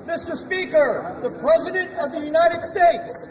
Mr. Speaker, the President of the United States.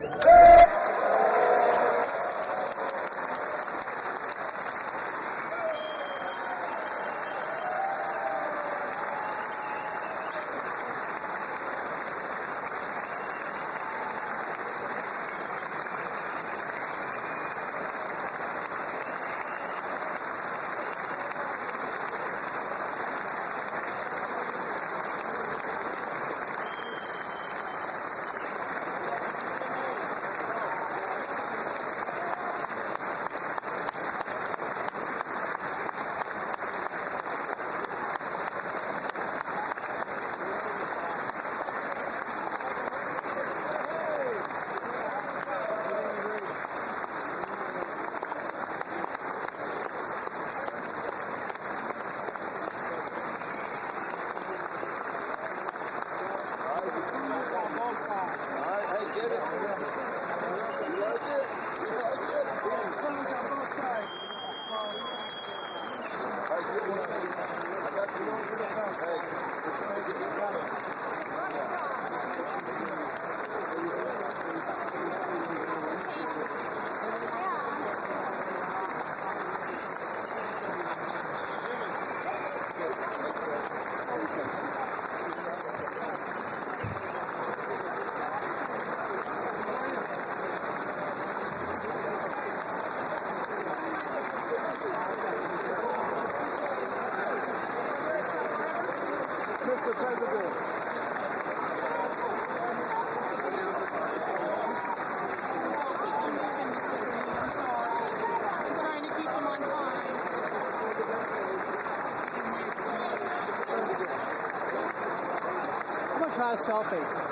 Try a selfie.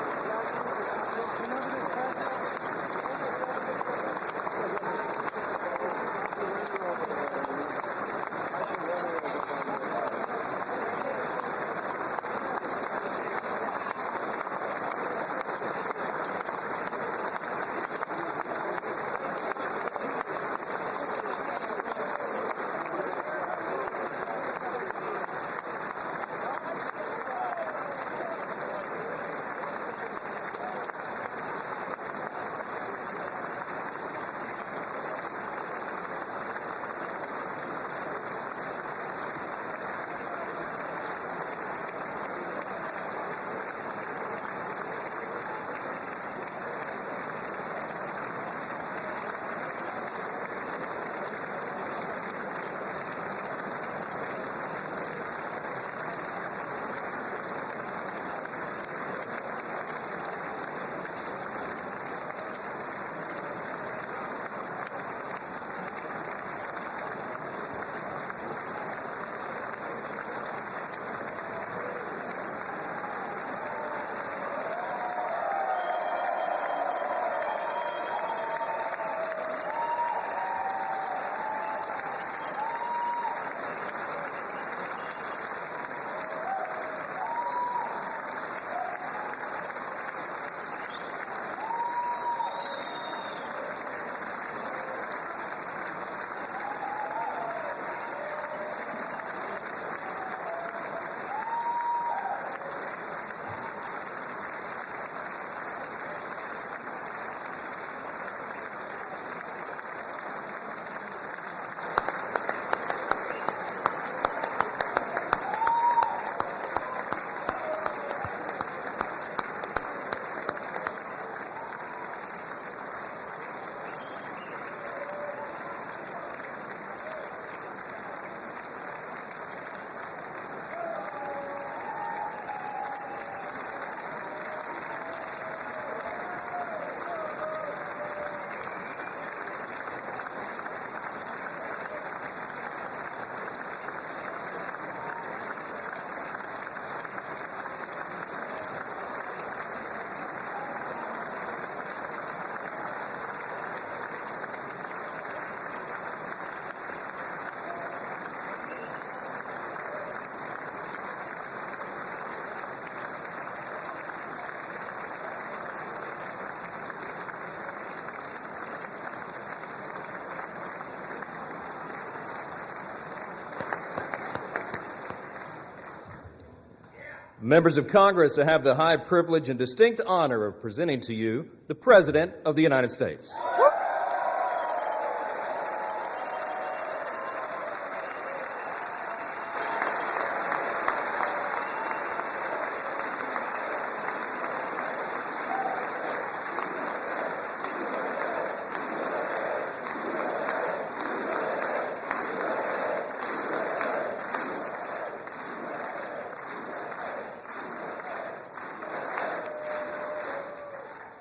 Members of Congress, I have the high privilege and distinct honor of presenting to you the President of the United States.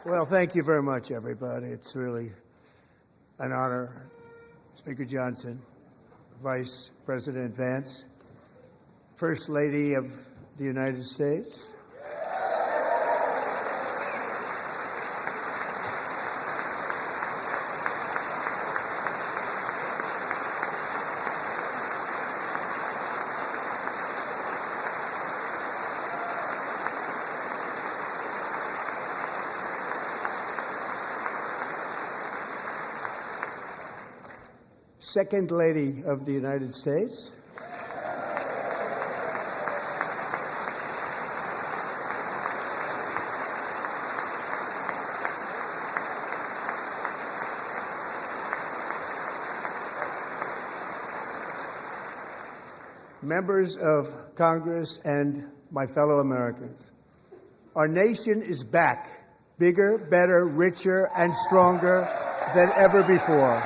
Well, thank you very much, everybody. It's really an honor. Speaker Johnson, Vice President Vance, First Lady of the United States. Second Lady of the United States. Members of Congress and my fellow Americans, our nation is back, bigger, better, richer, and stronger than ever before.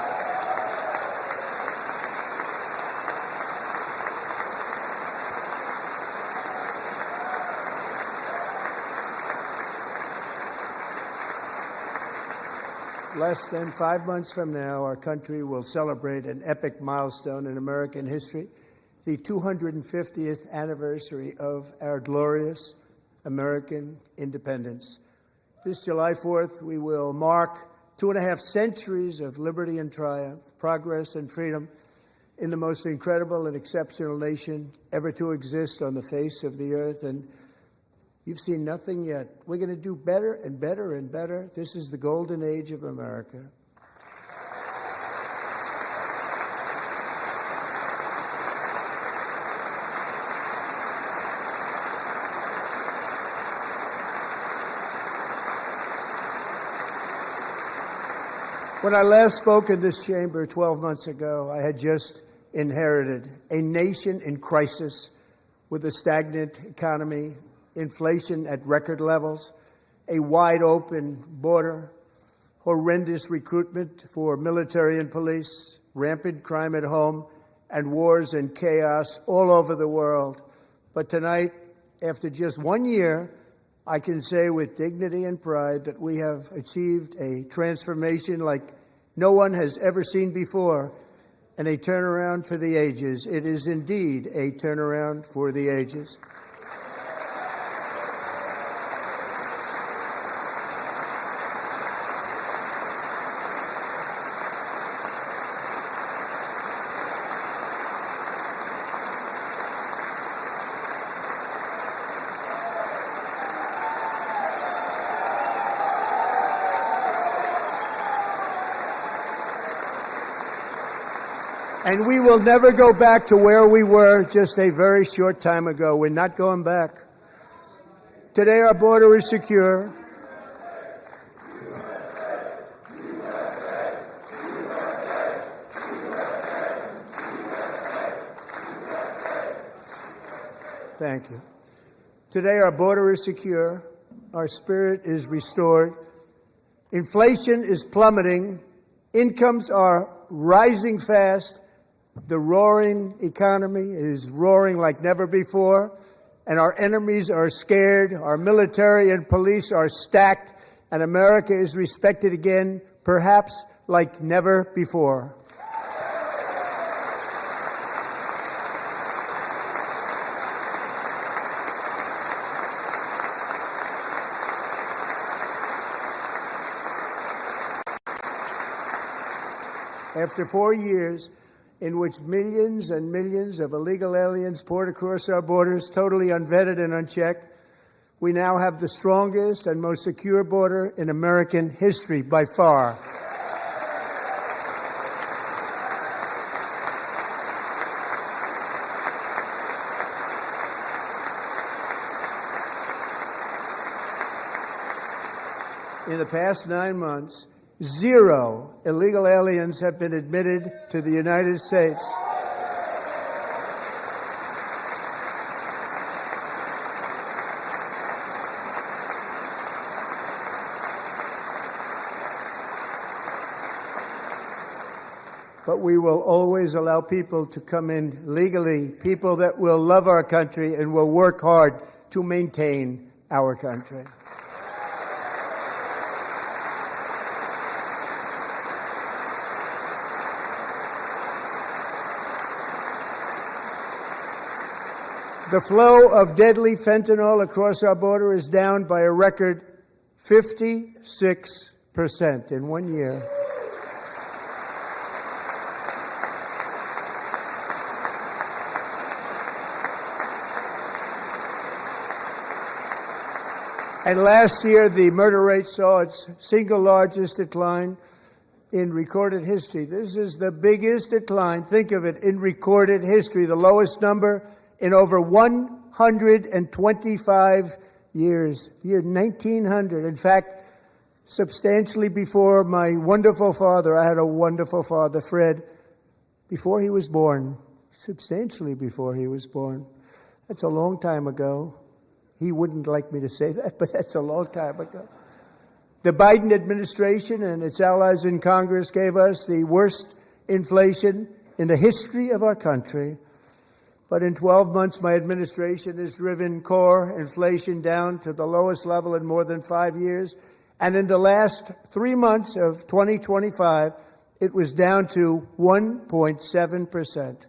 Less than 5 months from now, our country will celebrate an epic milestone in American history, the 250th anniversary of our glorious American independence. This July 4th, we will mark 2.5 centuries of liberty and triumph, progress and freedom in the most incredible and exceptional nation ever to exist on the face of the earth. And you've seen nothing yet. We're going to do better and better and better. This is the golden age of America. When I last spoke in this chamber 12 months ago, I had just inherited a nation in crisis with a stagnant economy, inflation at record levels, a wide-open border, horrendous recruitment for military and police, rampant crime at home, and wars and chaos all over the world. But tonight, after just 1 year, I can say with dignity and pride that we have achieved a transformation like no one has ever seen before, and a turnaround for the ages. It is indeed a turnaround for the ages. And we will never go back to where we were just a very short time ago. We're not going back. Today our border is secure. Thank you. Today our border is secure. Our spirit is restored. Inflation is plummeting. Incomes are rising fast. The roaring economy is roaring like never before, and our enemies are scared. Our military and police are stacked, and America is respected again, perhaps like never before. After 4 years in which millions and millions of illegal aliens poured across our borders, totally unvetted and unchecked, we now have the strongest and most secure border in American history by far. In the past 9 months, 0 illegal aliens have been admitted to the United States. But we will always allow people to come in legally, people that will love our country and will work hard to maintain our country. The flow of deadly fentanyl across our border is down by a record 56% in 1 year. And last year, the murder rate saw its single largest decline in recorded history. This is the biggest decline, think of it, in recorded history, the lowest number in over 125 years, year 1900. In fact, substantially before my wonderful father, I had a wonderful father, Fred, before he was born, substantially before he was born. That's a long time ago. He wouldn't like me to say that, but that's a long time ago. The Biden administration and its allies in Congress gave us the worst inflation in the history of our country. But in 12 months, my administration has driven core inflation down to the lowest level in more than 5 years. And in the last 3 months of 2025, it was down to 1.7%.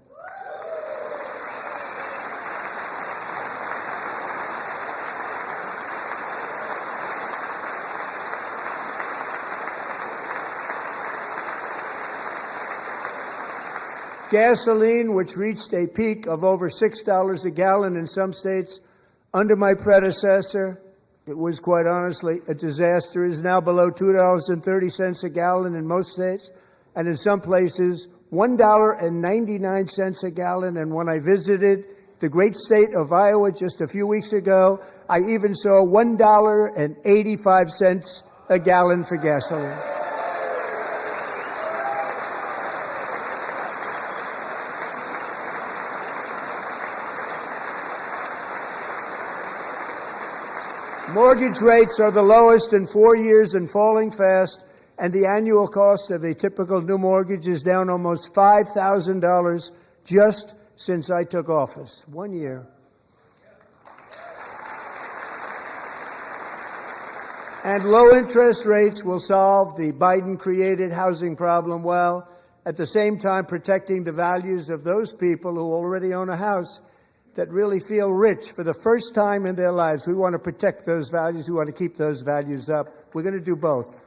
Gasoline, which reached a peak of over $6 a gallon in some states under my predecessor, it was quite honestly a disaster, is now below $2.30 a gallon in most states, and in some places $1.99 a gallon. And when I visited the great state of Iowa just a few weeks ago, I even saw $1.85 a gallon for gasoline. Mortgage rates are the lowest in 4 years and falling fast, and the annual cost of a typical new mortgage is down almost $5,000 just since I took office. 1 year. And low interest rates will solve the Biden-created housing problem while at the same time protecting the values of those people who already own a house that really feel rich for the first time in their lives. We want to protect those values. We want to keep those values up. We're going to do both.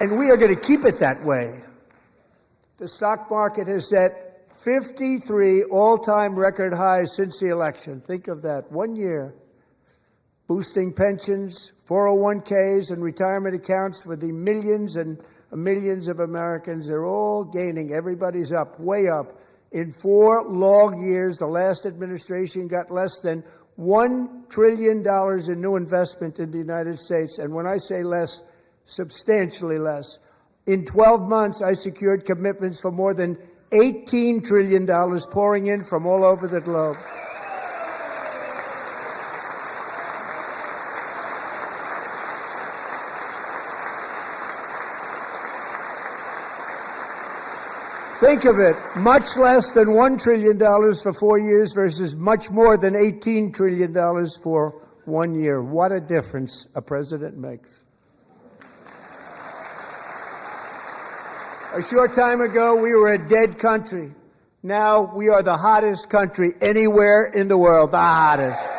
And we are going to keep it that way. The stock market has set 53 all-time record highs since the election. Think of that. 1 year. Boosting pensions, 401ks, and retirement accounts for the millions and millions of Americans. They're all gaining. Everybody's up, way up. In 4 long years, the last administration got less than $1 trillion in new investment in the United States. And when I say less, substantially less. In 12 months, I secured commitments for more than $18 trillion pouring in from all over the globe. Think of it, much less than $1 trillion for 4 years versus much more than $18 trillion for 1 year. What a difference a president makes. A short time ago, we were a dead country. Now we are the hottest country anywhere in the world, the hottest.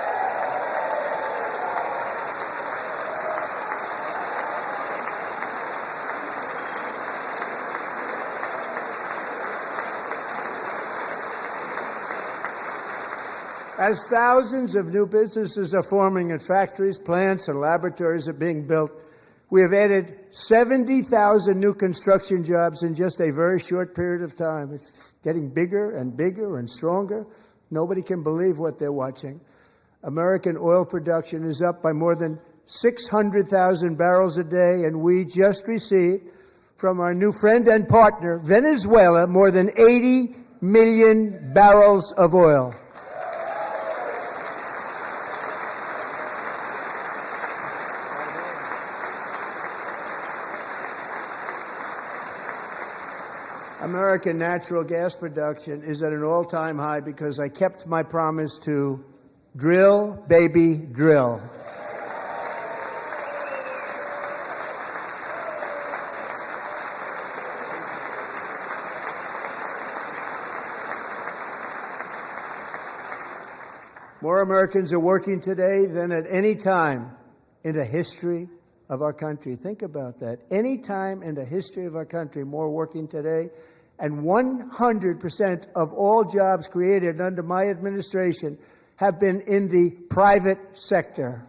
As thousands of new businesses are forming and factories, plants, and laboratories are being built, we have added 70,000 new construction jobs in just a very short period of time. It's getting bigger and bigger and stronger. Nobody can believe what they're watching. American oil production is up by more than 600,000 barrels a day, and we just received from our new friend and partner, Venezuela, more than 80 million barrels of oil. American natural gas production is at an all-time high because I kept my promise to drill, baby, drill. More Americans are working today than at any time in the history of our country. Think about that. Any time in the history of our country, more working today. And 100% of all jobs created under my administration have been in the private sector.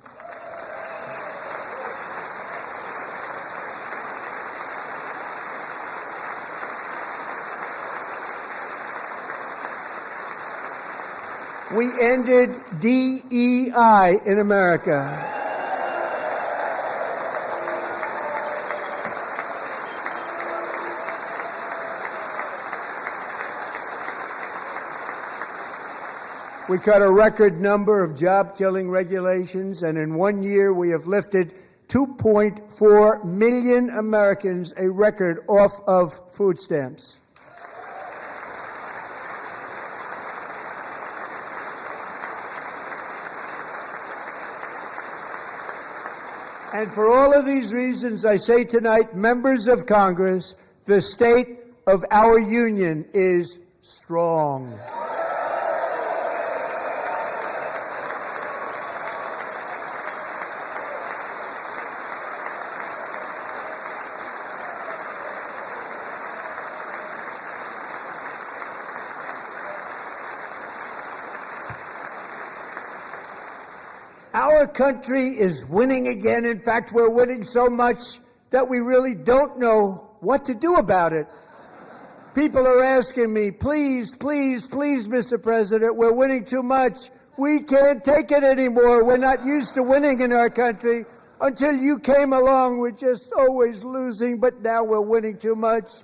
We ended DEI in America. We cut a record number of job-killing regulations, and in 1 year we have lifted 2.4 million Americans, a record, off of food stamps. And for all of these reasons, I say tonight, members of Congress, the state of our union is strong. Our country is winning again. In fact, we're winning so much that we really don't know what to do about it. People are asking me, please, please, please, Mr. President, we're winning too much. We can't take it anymore. We're not used to winning in our country. Until you came along, we're just always losing, but now we're winning too much.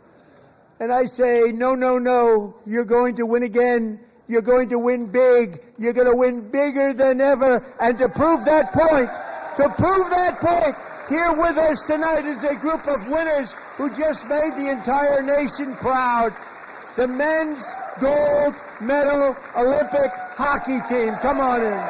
And I say, no, no, no, you're going to win again. You're going to win big. You're going to win bigger than ever. And to prove that point, here with us tonight is a group of winners who just made the entire nation proud. The men's gold medal Olympic hockey team. Come on in.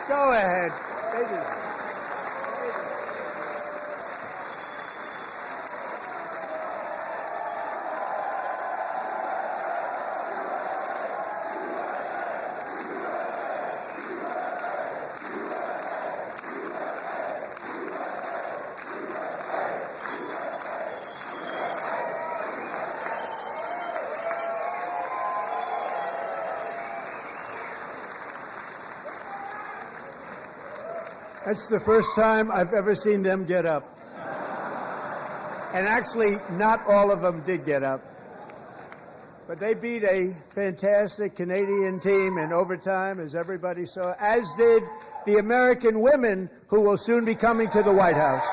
Go ahead. That's the first time I've ever seen them get up. And actually, not all of them did get up. But they beat a fantastic Canadian team in overtime, as everybody saw, as did the American women who will soon be coming to the White House.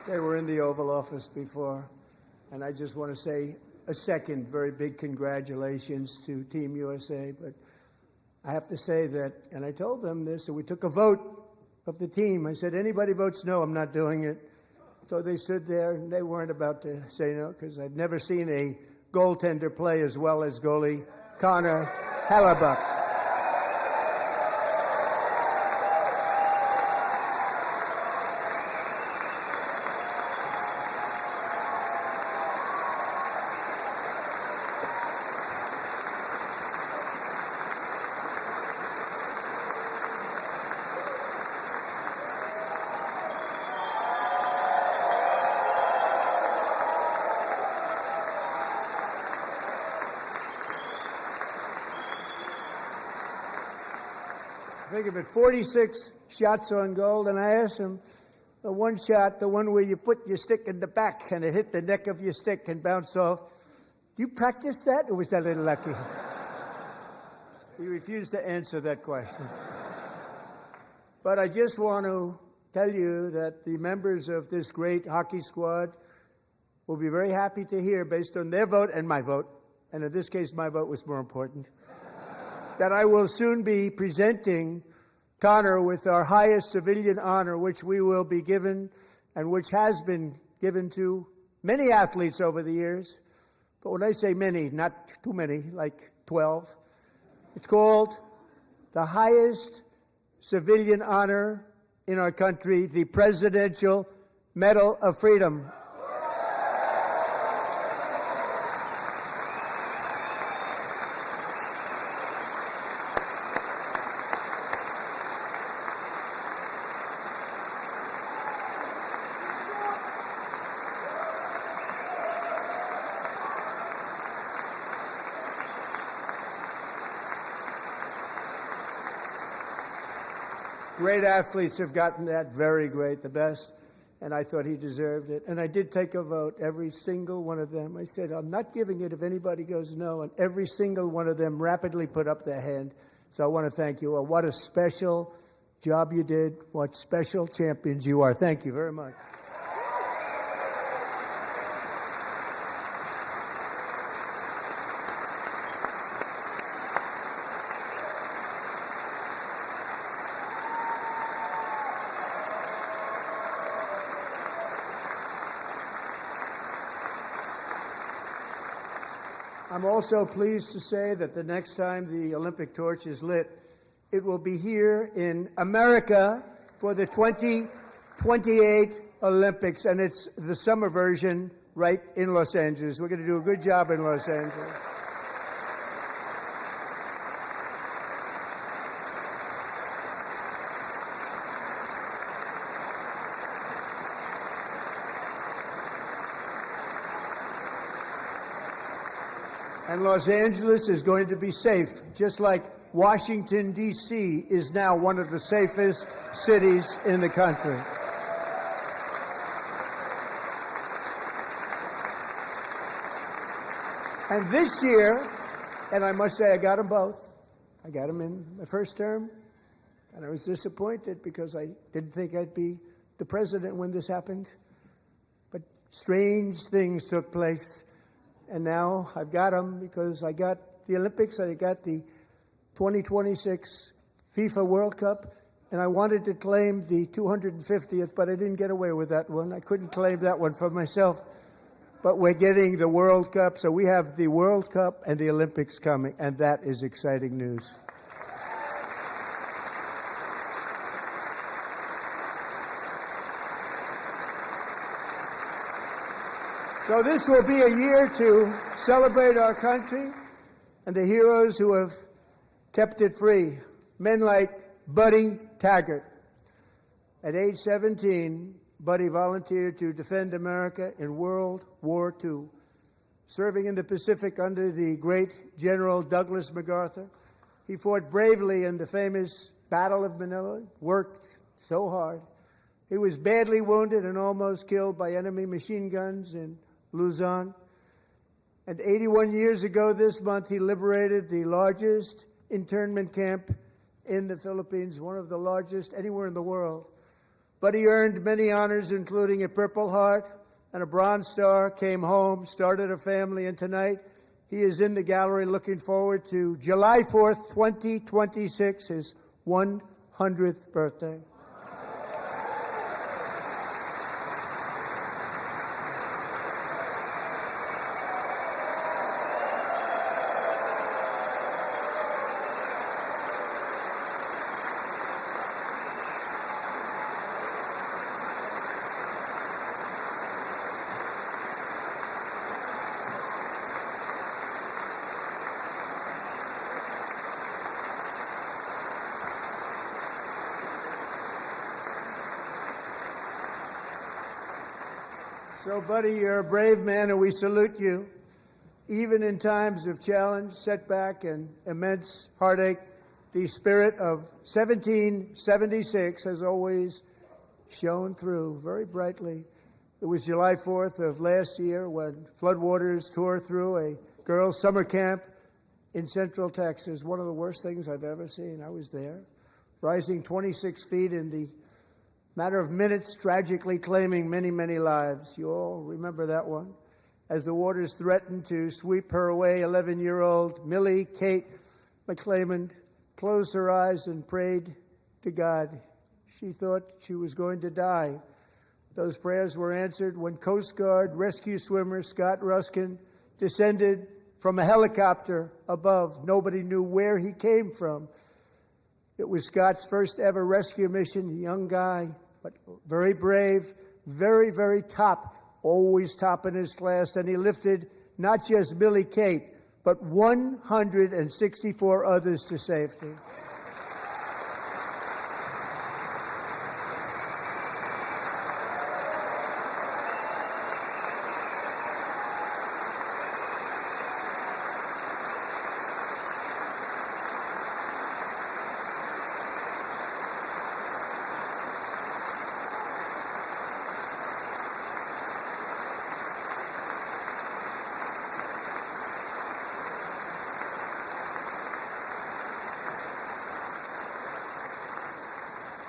They were in the Oval Office before. And I just want to say a second very big congratulations to Team USA. But I have to say that, and I told them this, and we took a vote of the team. I said, anybody votes no, I'm not doing it. So they stood there, and they weren't about to say no, because I'd never seen a goaltender play as well as goalie Connor Hellebuyck. Think of it, 46 shots on goal, and I asked him, the one shot, the one where you put your stick in the back and it hit the neck of your stick and bounced off, do you practice that, or was that a little lucky? He refused to answer that question. But I just want to tell you that the members of this great hockey squad will be very happy to hear, based on their vote and my vote, and in this case my vote was more important, that I will soon be presenting Connor with our highest civilian honor, which we will be given and which has been given to many athletes over the years. But when I say many, not too many, like 12, it's called the highest civilian honor in our country, the Presidential Medal of Freedom. Great athletes have gotten that, very great, the best, and I thought he deserved it. And I did take a vote, every single one of them. I said, I'm not giving it if anybody goes no, and every single one of them rapidly put up their hand. So I want to thank you. What a special job you did. What special champions you are. Thank you very much. I'm also pleased to say that the next time the Olympic torch is lit, it will be here in America for the 2028 Olympics, and it's the summer version right in Los Angeles. We're going to do a good job in Los Angeles. And Los Angeles is going to be safe, just like Washington, D.C. is now one of the safest cities in the country. And this year, and I must say I got them both. I got them in my first term, and I was disappointed because I didn't think I'd be the president when this happened. But strange things took place. And now I've got them because I got the Olympics and I got the 2026 FIFA World Cup, and I wanted to claim the 250th, but I didn't get away with that one. I couldn't claim that one for myself. But we're getting the World Cup, so we have the World Cup and the Olympics coming, and that is exciting news. So this will be a year to celebrate our country and the heroes who have kept it free. Men like Buddy Taggart. At age 17, Buddy volunteered to defend America in World War II, serving in the Pacific under the great General Douglas MacArthur. He fought bravely in the famous Battle of Manila, worked so hard. He was badly wounded and almost killed by enemy machine guns in Luzon. And 81 years ago this month, he liberated the largest internment camp in the Philippines, one of the largest anywhere in the world. Buddy earned many honors, including a Purple Heart and a Bronze Star, came home, started a family, and tonight he is in the gallery looking forward to July 4th, 2026, his 100th birthday. So, Buddy, you're a brave man, and we salute you. Even in times of challenge, setback, and immense heartache, the spirit of 1776 has always shone through very brightly. It was July 4th of last year when floodwaters tore through a girls' summer camp in Central Texas, one of the worst things I've ever seen. I was there, rising 26 feet in the matter of minutes, tragically claiming many, many lives. You all remember that one. As the waters threatened to sweep her away, 11-year-old Millie Kate McClymont closed her eyes and prayed to God. She thought she was going to die. Those prayers were answered when Coast Guard rescue swimmer Scott Ruskin descended from a helicopter above. Nobody knew where he came from. It was Scott's first ever rescue mission, a young guy, but very brave, very, very top, always top in his class. And he lifted not just Millie Kate, but 164 others to safety.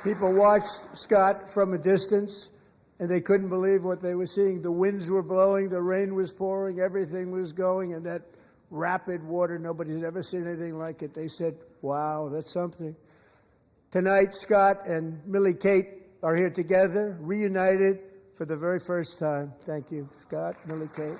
People watched Scott from a distance, and they couldn't believe what they were seeing. The winds were blowing, the rain was pouring, everything was going, and that rapid water, nobody's ever seen anything like it. They said, wow, that's something. Tonight, Scott and Millie Kate are here together, reunited for the very first time. Thank you, Scott, Millie Kate.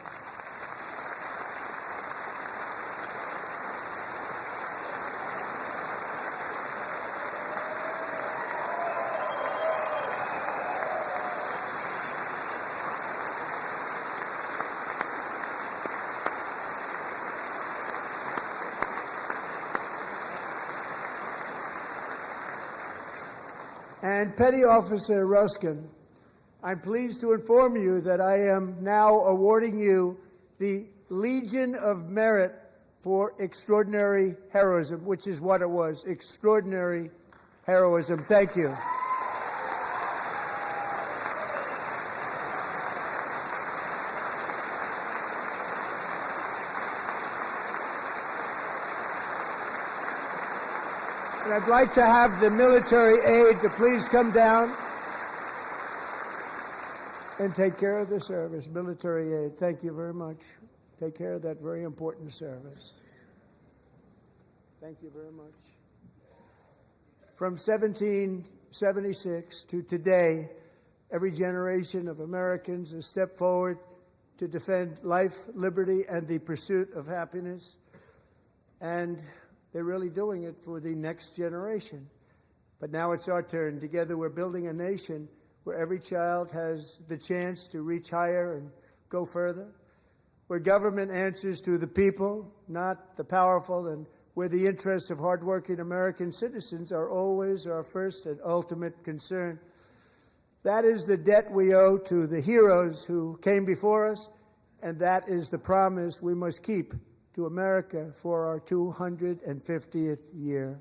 And Petty Officer Ruskin, I'm pleased to inform you that I am now awarding you the Legion of Merit for extraordinary heroism, which is what it was, extraordinary heroism. Thank you. And I'd like to have the military aide to please come down and take care of the service. Military aide, thank you very much. Take care of that very important service. Thank you very much. From 1776 to today, every generation of Americans has stepped forward to defend life, liberty, and the pursuit of happiness. And they're really doing it for the next generation. But now it's our turn. Together we're building a nation where every child has the chance to reach higher and go further, where government answers to the people, not the powerful, and where the interests of hardworking American citizens are always our first and ultimate concern. That is the debt we owe to the heroes who came before us, and that is the promise we must keep to America for our 250th year.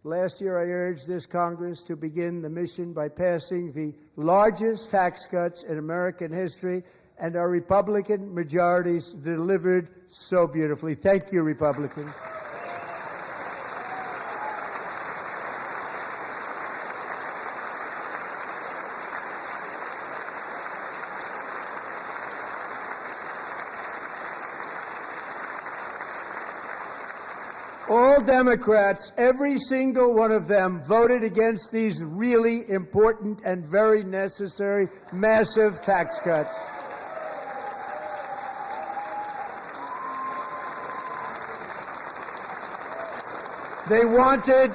Last year, I urged this Congress to begin the mission by passing the largest tax cuts in American history, and our Republican majorities delivered so beautifully. Thank you, Republicans. All Democrats, every single one of them, voted against these really important and very necessary massive tax cuts. They wanted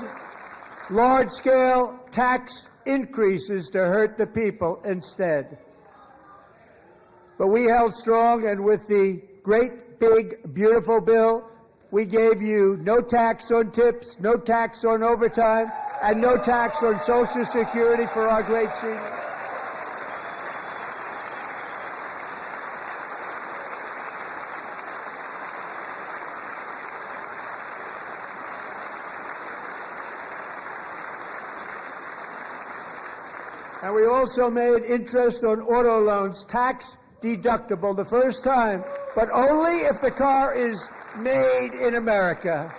large-scale tax increases to hurt the people instead. But we held strong, and with the great, big, beautiful bill, we gave you no tax on tips, no tax on overtime, and no tax on Social Security for our great seniors. And we also made interest on auto loans tax deductible the first time, but only if the car is made in America.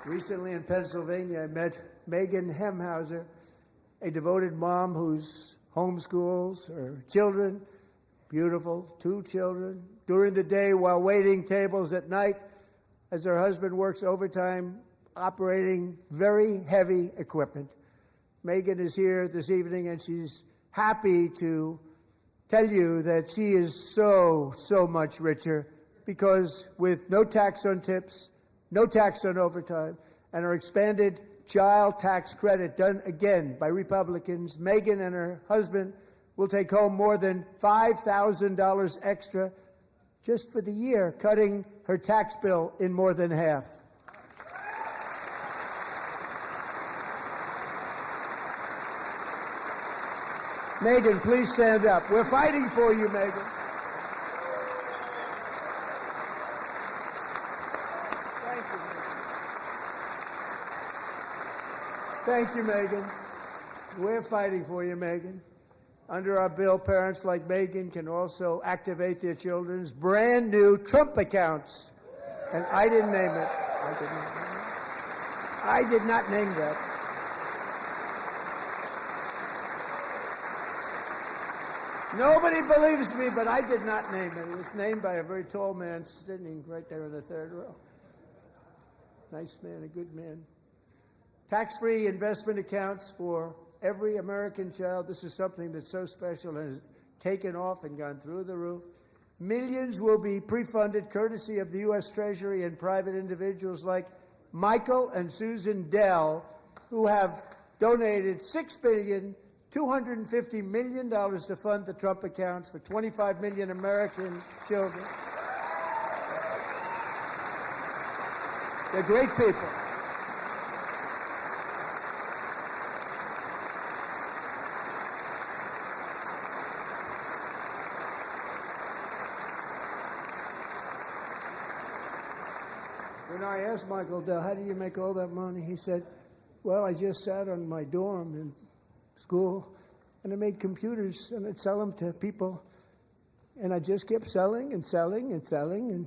Recently in Pennsylvania, I met Megan Hemhauser, a devoted mom who's homeschools her children, beautiful, 2 children, during the day while waiting tables at night as her husband works overtime operating very heavy equipment. Megan is here this evening, and she's happy to tell you that she is so much richer because with no tax on tips, no tax on overtime, and her expanded child tax credit done again by Republicans, Megan and her husband will take home more than $5,000 extra just for the year, cutting her tax bill in more than half. Megan, please stand up. We're fighting for you, Megan. Thank you, Megan. We're fighting for you, Megan. Under our bill, parents like Megan can also activate their children's brand new Trump accounts. And I didn't name it. I did not name that. Nobody believes me, but I did not name it. It was named by a very tall man sitting right there in the third row. Nice man, a good man. Tax-free investment accounts for every American child. This is something that's so special and has taken off and gone through the roof. Millions will be pre-funded courtesy of the U.S. Treasury and private individuals like Michael and Susan Dell, who have donated $6.25 billion to fund the Trump accounts for 25 million American children. They're great people. When I asked Michael Dell, how do you make all that money? He said, well, I just sat on my dorm in school, and I made computers, and I'd sell them to people. And I just kept selling and selling and selling, and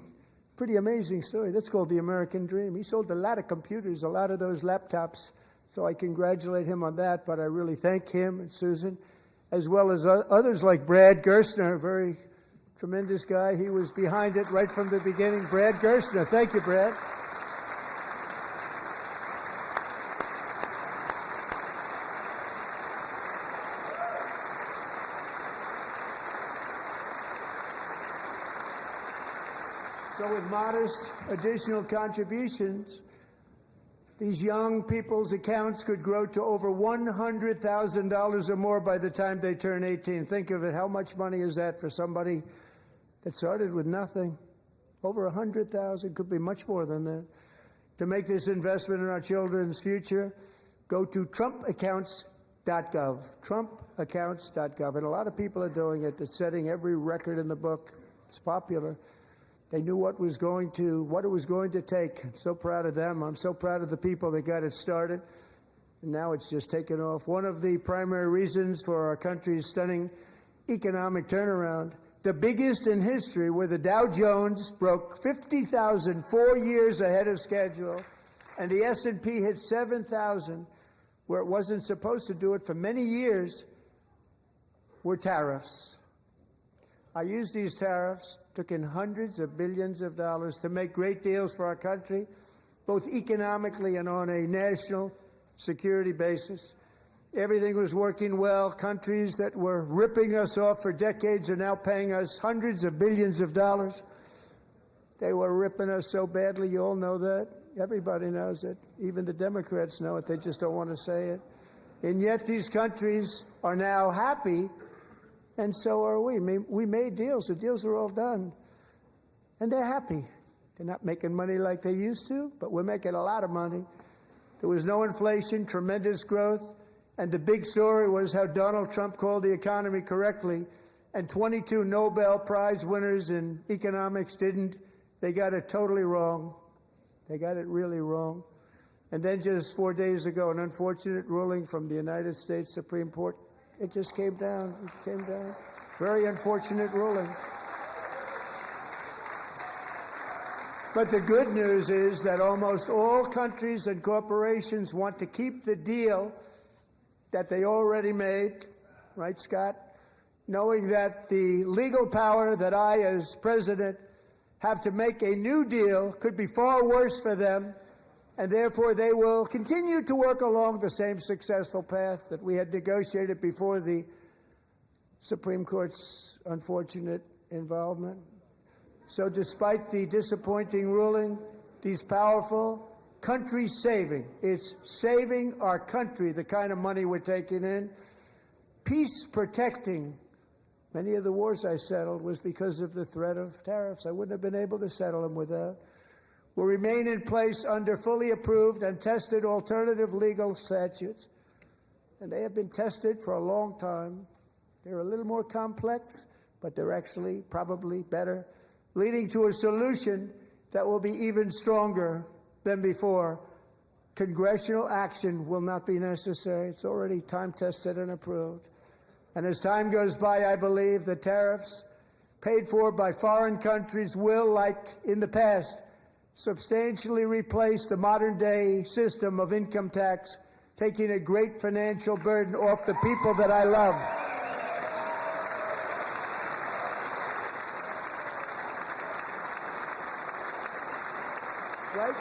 pretty amazing story. That's called the American dream. He sold a lot of computers, a lot of those laptops, so I congratulate him on that, but I really thank him and Susan, as well as others like Brad Gerstner, a very tremendous guy. He was behind it right from the beginning. Brad Gerstner. Thank you, Brad. So with modest additional contributions, these young people's accounts could grow to over $100,000 or more by the time they turn 18. Think of it. How much money is that for somebody that started with nothing? Over 100,000, could be much more than that. To make this investment in our children's future, go to TrumpAccounts.gov. TrumpAccounts.gov. And a lot of people are doing it. It's setting every record in the book. It's popular. They knew what it was going to take. I'm so proud of them. I'm so proud of the people that got it started. And now it's just taken off. One of the primary reasons for our country's stunning economic turnaround, the biggest in history, where the Dow Jones broke 50,000 4 years ahead of schedule, and the S&P hit 7,000, where it wasn't supposed to do it for many years, were tariffs. I used these tariffs, took in hundreds of billions of dollars to make great deals for our country, both economically and on a national security basis. Everything was working well. Countries that were ripping us off for decades are now paying us hundreds of billions of dollars. They were ripping us so badly, you all know that. Everybody knows it. Even the Democrats know it. They just don't want to say it. And yet these countries are now happy, and so are we. We made deals. The deals are all done. And they're happy. They're not making money like they used to, but we're making a lot of money. There was no inflation, tremendous growth. And the big story was how Donald Trump called the economy correctly, and 22 Nobel Prize winners in economics didn't. They got it totally wrong. They got it really wrong. And then just 4 days ago, an unfortunate ruling from the United States Supreme Court. It just came down. It came down. Very unfortunate ruling. But the good news is that almost all countries and corporations want to keep the deal that they already made, right, Scott? Knowing that the legal power that I, as president, have to make a new deal could be far worse for them, and therefore they will continue to work along the same successful path that we had negotiated before the Supreme Court's unfortunate involvement. So despite the disappointing ruling, these powerful country-saving, it's saving our country, the kind of money we're taking in, peace-protecting. Many of the wars I settled was because of the threat of tariffs. I wouldn't have been able to settle them without. Will remain in place under fully approved and tested alternative legal statutes. And they have been tested for a long time. They're a little more complex, but they're actually probably better, leading to a solution that will be even stronger than before. Congressional action will not be necessary. It's already time-tested and approved. And as time goes by, I believe the tariffs paid for by foreign countries will, like in the past, substantially replace the modern-day system of income tax, taking a great financial burden off the people that I love. Right?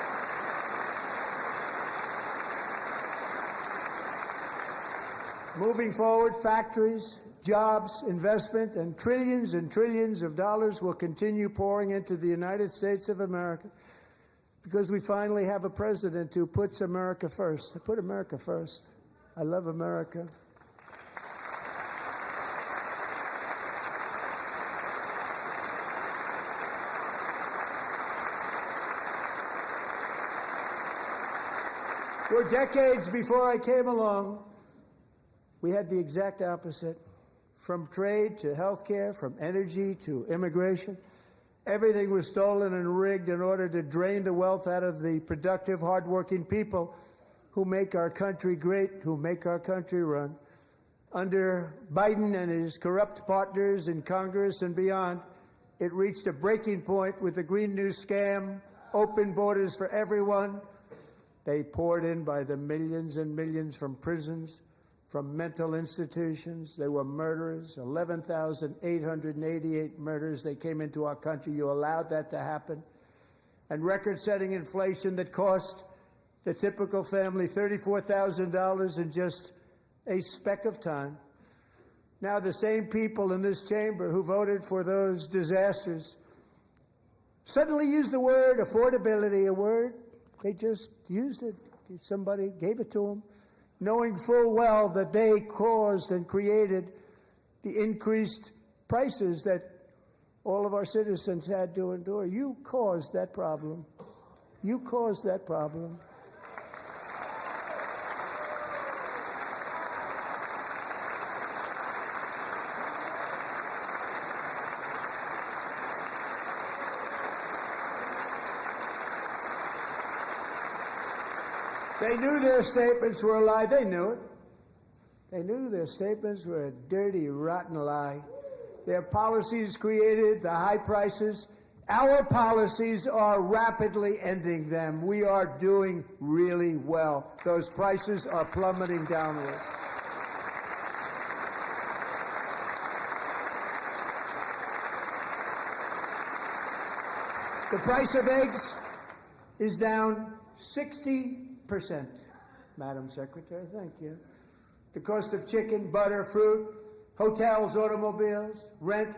Moving forward, factories, jobs, investment, and trillions of dollars will continue pouring into the United States of America because we finally have a president who puts America first. I put America first. I love America. For decades before I came along, we had the exact opposite. From trade to health care, from energy to immigration, everything was stolen and rigged in order to drain the wealth out of the productive, hardworking people who make our country great, who make our country run. Under Biden and his corrupt partners in Congress and beyond, it reached a breaking point with the Green New scam, open borders for everyone. They poured in by the millions and millions from prisons, from mental institutions. They were murderers, 11,888 murders. They came into our country. You allowed that to happen. And record-setting inflation that cost the typical family $34,000 in just a speck of time. Now the same people in this chamber who voted for those disasters suddenly used the word affordability, a word. They just used it. Somebody gave it to them, knowing full well that they caused and created the increased prices that all of our citizens had to endure. You caused that problem. You caused that problem. They knew their statements were a lie. They knew it. They knew their statements were a dirty, rotten lie. Their policies created the high prices Our policies are rapidly ending them. We are doing really well. Those prices are plummeting downward. The price of eggs is down 60%, Madam Secretary. Thank you. The cost of chicken, butter, fruit, hotels, automobiles, rent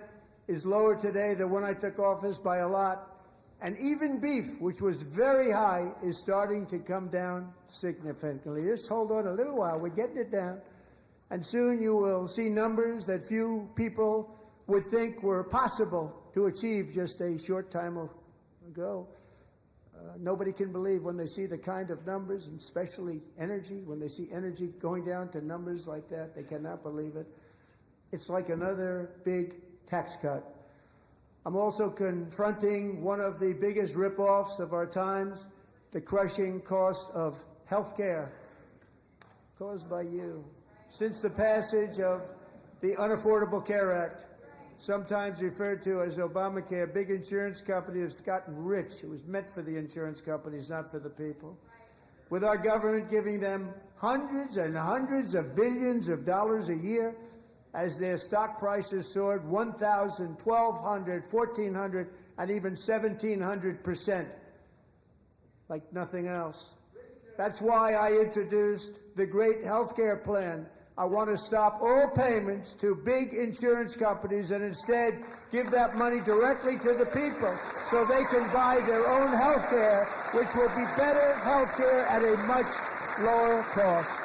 is lower today than when I took office by a lot. And even beef, which was very high, is starting to come down significantly. Just hold on a little while. We're getting it down. And soon you will see numbers that few people would think were possible to achieve just a short time ago. Nobody can believe when they see the kind of numbers, and especially energy, when they see energy going down to numbers like that, they cannot believe it. It's like another big tax cut. I'm also confronting one of the biggest ripoffs of our times, the crushing cost of health care caused by you. Since the passage of the Unaffordable Care Act, sometimes referred to as Obamacare, big insurance companies have gotten rich. It was meant for the insurance companies, not for the people. With our government giving them hundreds and hundreds of billions of dollars a year as their stock prices soared 1,000, 1,200, 1,400, and even 1,700%, like nothing else. That's why I introduced the great health care plan. I want to stop all payments to big insurance companies and instead give that money directly to the people so they can buy their own health care, which will be better health care at a much lower cost.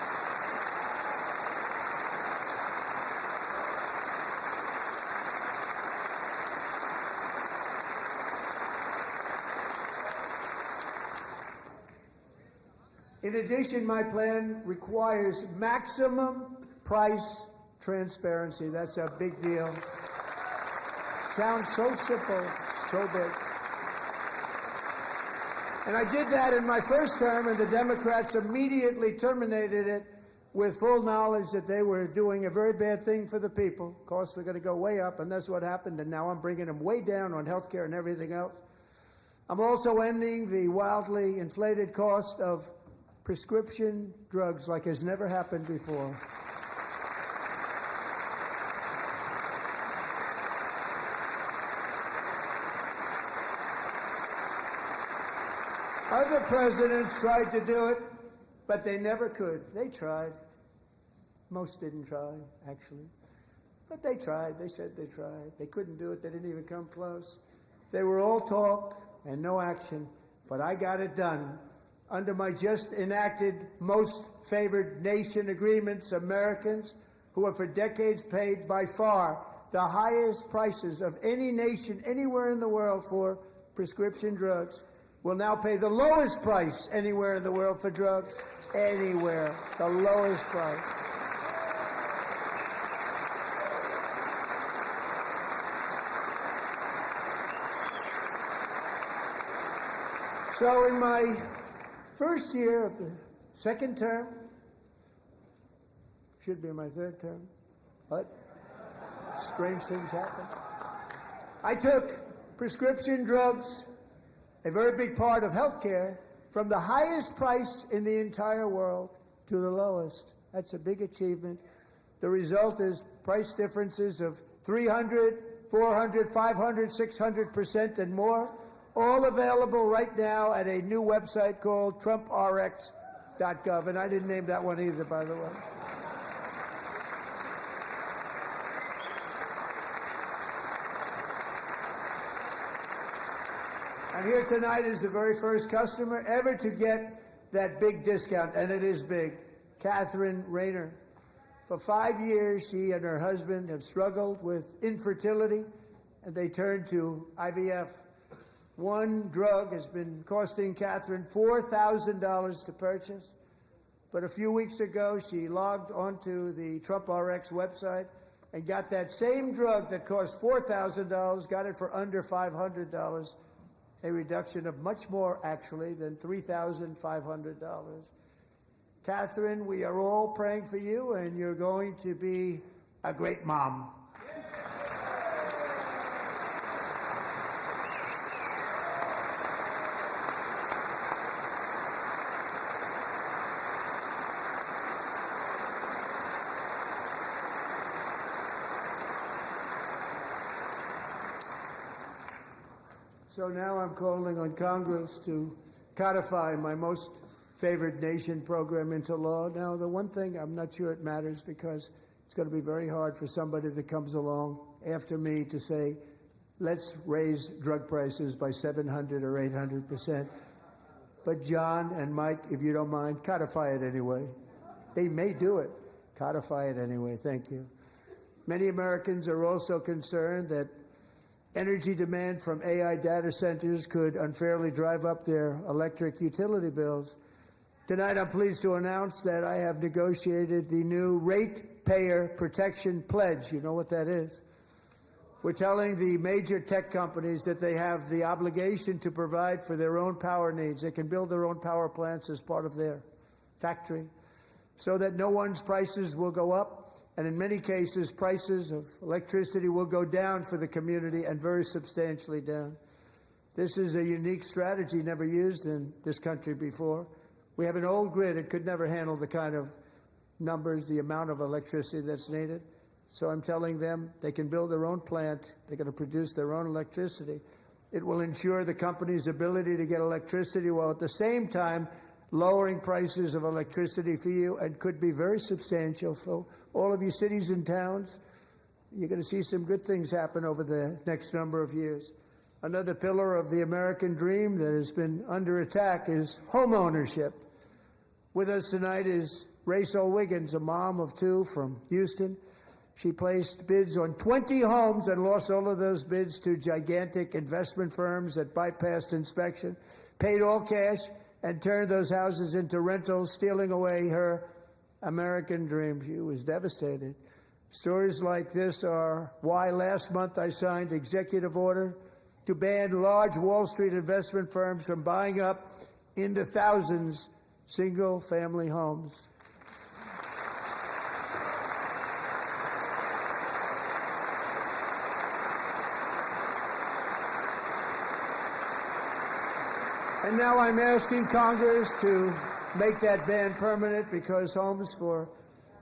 In addition, my plan requires maximum price transparency. That's a big deal. Sounds so simple, so big. And I did that in my first term, and the Democrats immediately terminated it with full knowledge that they were doing a very bad thing for the people. Costs were going to go way up, and that's what happened, and now I'm bringing them way down on health care and everything else. I'm also ending the wildly inflated cost of prescription drugs like has never happened before. Other presidents tried to do it, but they never could. They tried. Most didn't try, actually. But they tried. They said they tried. They couldn't do it. They didn't even come close. They were all talk and no action, but I got it done. Under my just enacted most favored nation agreements, Americans who have for decades paid by far the highest prices of any nation anywhere in the world for prescription drugs will now pay the lowest price anywhere in the world for drugs. Anywhere. The lowest price. So in my first year of the second term, should be my third term, but strange things happen. I took prescription drugs, a very big part of health care, from the highest price in the entire world to the lowest. That's a big achievement. The result is price differences of 300, 400, 500, 600% and more, all available right now at a new website called TrumpRx.gov. And I didn't name that one either, by the way. And here tonight is the very first customer ever to get that big discount, and it is big, Catherine Rayner. For 5 years, she and her husband have struggled with infertility, and they turned to IVF. One drug has been costing Catherine $4,000 to purchase, but a few weeks ago, she logged onto the TrumpRx website and got that same drug that cost $4,000, got it for under $500. A reduction of much more, actually, than $3,500. Catherine, we are all praying for you, and you're going to be a great mom. So now I'm calling on Congress to codify my most favored nation program into law. Now, the one thing, I'm not sure it matters because it's going to be very hard for somebody that comes along after me to say, let's raise drug prices by 700 or 800%. But John and Mike, if you don't mind, codify it anyway. They may do it. Codify it anyway. Thank you. Many Americans are also concerned that energy demand from AI data centers could unfairly drive up their electric utility bills. Tonight, I'm pleased to announce that I have negotiated the new Ratepayer Protection Pledge. You know what that is? We're telling the major tech companies that they have the obligation to provide for their own power needs. They can build their own power plants as part of their factory so that no one's prices will go up. And in many cases, prices of electricity will go down for the community and very substantially down. This is a unique strategy never used in this country before. We have an old grid. It could never handle the kind of numbers, the amount of electricity that's needed. So I'm telling them they can build their own plant. They're going to produce their own electricity. It will ensure the company's ability to get electricity while at the same time lowering prices of electricity for you, and could be very substantial for all of you cities and towns. You're going to see some good things happen over the next number of years. Another pillar of the American dream that has been under attack is home ownership. With us tonight is Rachel Wiggins, a mom of two from Houston. She placed bids on 20 homes and lost all of those bids to gigantic investment firms that bypassed inspection, paid all cash, and turned those houses into rentals, stealing away her American dream. She was devastated. Stories like this are why last month I signed executive order to ban large Wall Street investment firms from buying up in the thousands single-family homes. And now I'm asking Congress to make that ban permanent, because homes for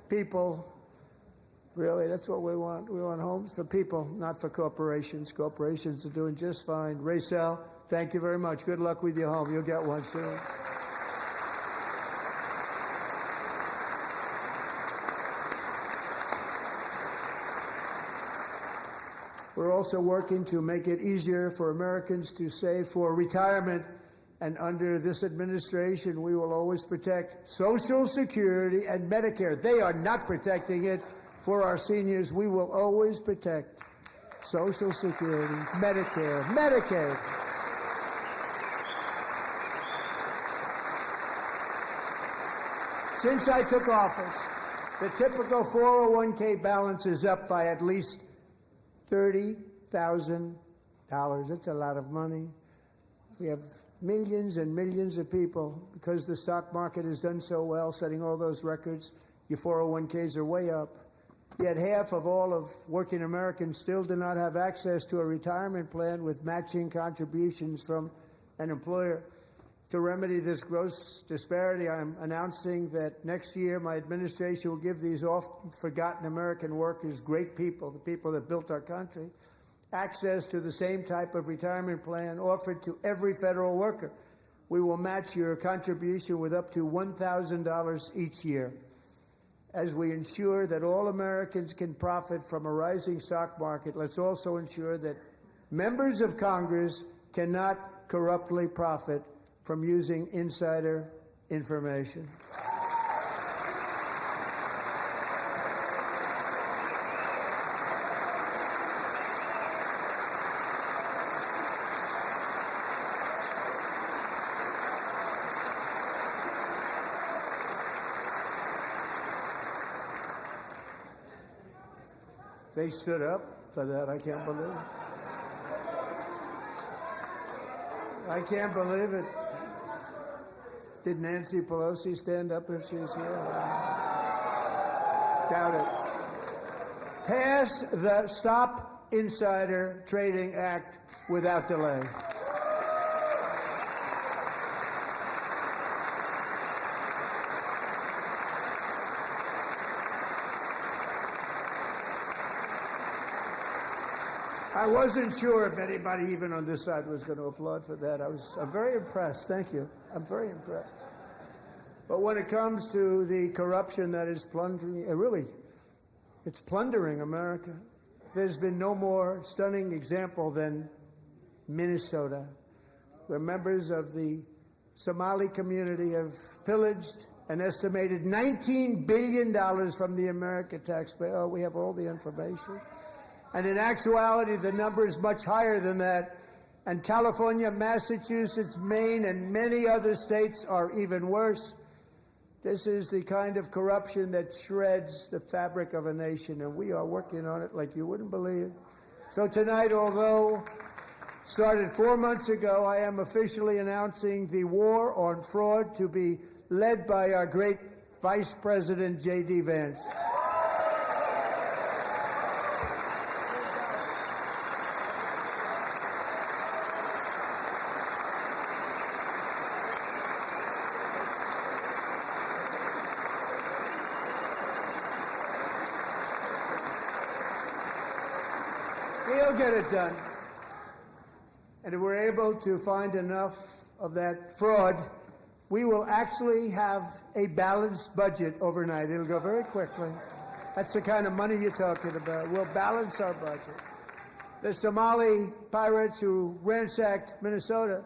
people, really, that's what we want. We want homes for people, not for corporations. Corporations are doing just fine. Rachel, thank you very much. Good luck with your home. You'll get one soon. We're also working to make it easier for Americans to save for retirement. And under this administration, we will always protect Social Security and Medicare. They are not protecting it for our seniors. We will always protect Social Security, Medicare, Medicaid. Since I took office, the typical 401k balance is up by at least $30,000. That's a lot of money. We have millions and millions of people, because the stock market has done so well, setting all those records. Your 401ks are way up. Yet half of all of working Americans still do not have access to a retirement plan with matching contributions from an employer. To remedy this gross disparity, I'm announcing that next year my administration will give these often forgotten American workers, great people, the people that built our country, access to the same type of retirement plan offered to every federal worker. We will match your contribution with up to $1,000 each year. As we ensure that all Americans can profit from a rising stock market, let's also ensure that members of Congress cannot corruptly profit from using insider information. They stood up for that. I can't believe it. I can't believe it. Did Nancy Pelosi stand up if she's here? Doubt it. Pass the Stop Insider Trading Act without delay. I wasn't sure if anybody even on this side was going to applaud for that. I'm very impressed. Thank you. I'm very impressed. But when it comes to the corruption that is plundering, it's plundering America. There's been no more stunning example than Minnesota, where members of the Somali community have pillaged an estimated $19 billion from the American taxpayer. Oh, we have all the information. And in actuality, the number is much higher than that. And California, Massachusetts, Maine, and many other states are even worse. This is the kind of corruption that shreds the fabric of a nation, and we are working on it like you wouldn't believe. So tonight, although started 4 months ago, I am officially announcing the war on fraud to be led by our great Vice President J.D. Vance. We'll get it done. And if we're able to find enough of that fraud, we will actually have a balanced budget overnight. It'll go very quickly. That's the kind of money you're talking about. We'll balance our budget. The Somali pirates who ransacked Minnesota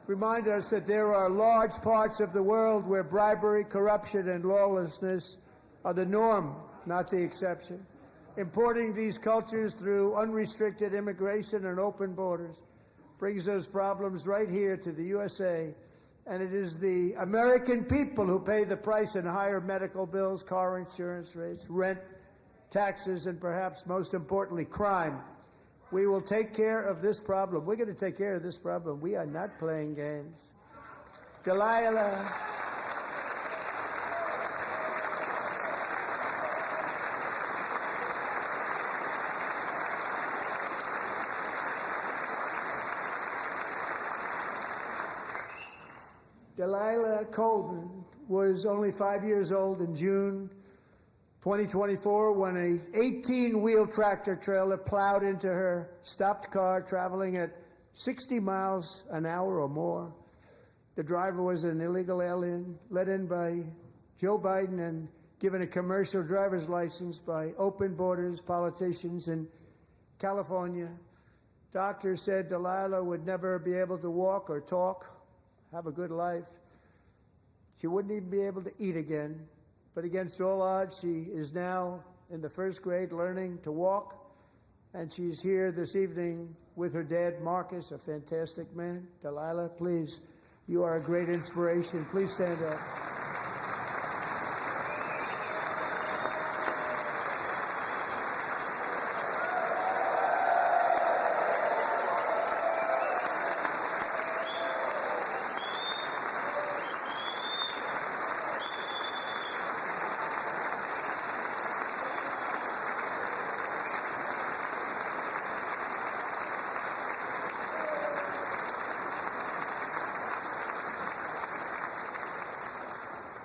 remind us that there are large parts of the world where bribery, corruption, and lawlessness are the norm, not the exception. Importing these cultures through unrestricted immigration and open borders brings those problems right here to the USA. And it is the American people who pay the price in higher medical bills, car insurance rates, rent, taxes, and perhaps most importantly, crime. We will take care of this problem. We're going to take care of this problem. We are not playing games. Delilah. Delilah Colden was only 5 years old in June 2024 when a 18-wheel tractor trailer plowed into her stopped car traveling at 60 miles an hour or more. The driver was an illegal alien let in by Joe Biden and given a commercial driver's license by open borders politicians in California. Doctors said Delilah would never be able to walk or talk, have a good life. She wouldn't even be able to eat again. But against all odds, she is now in the first grade learning to walk. And she's here this evening with her dad, Marcus, a fantastic man. Delilah, please, you are a great inspiration. Please stand up.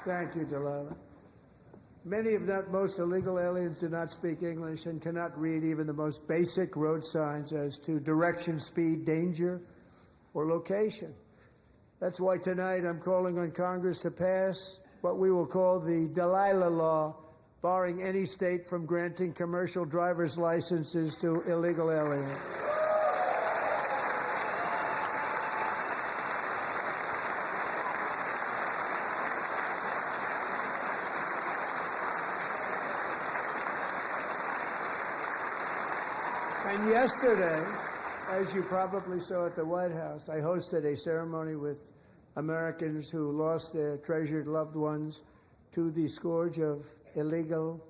Thank you, Delilah. Many, if not most, illegal aliens do not speak English and cannot read even the most basic road signs as to direction, speed, danger, or location. That's why tonight I'm calling on Congress to pass what we will call the Delilah Law, barring any state from granting commercial driver's licenses to illegal aliens. And yesterday, as you probably saw at the White House, I hosted a ceremony with Americans who lost their treasured loved ones to the scourge of illegal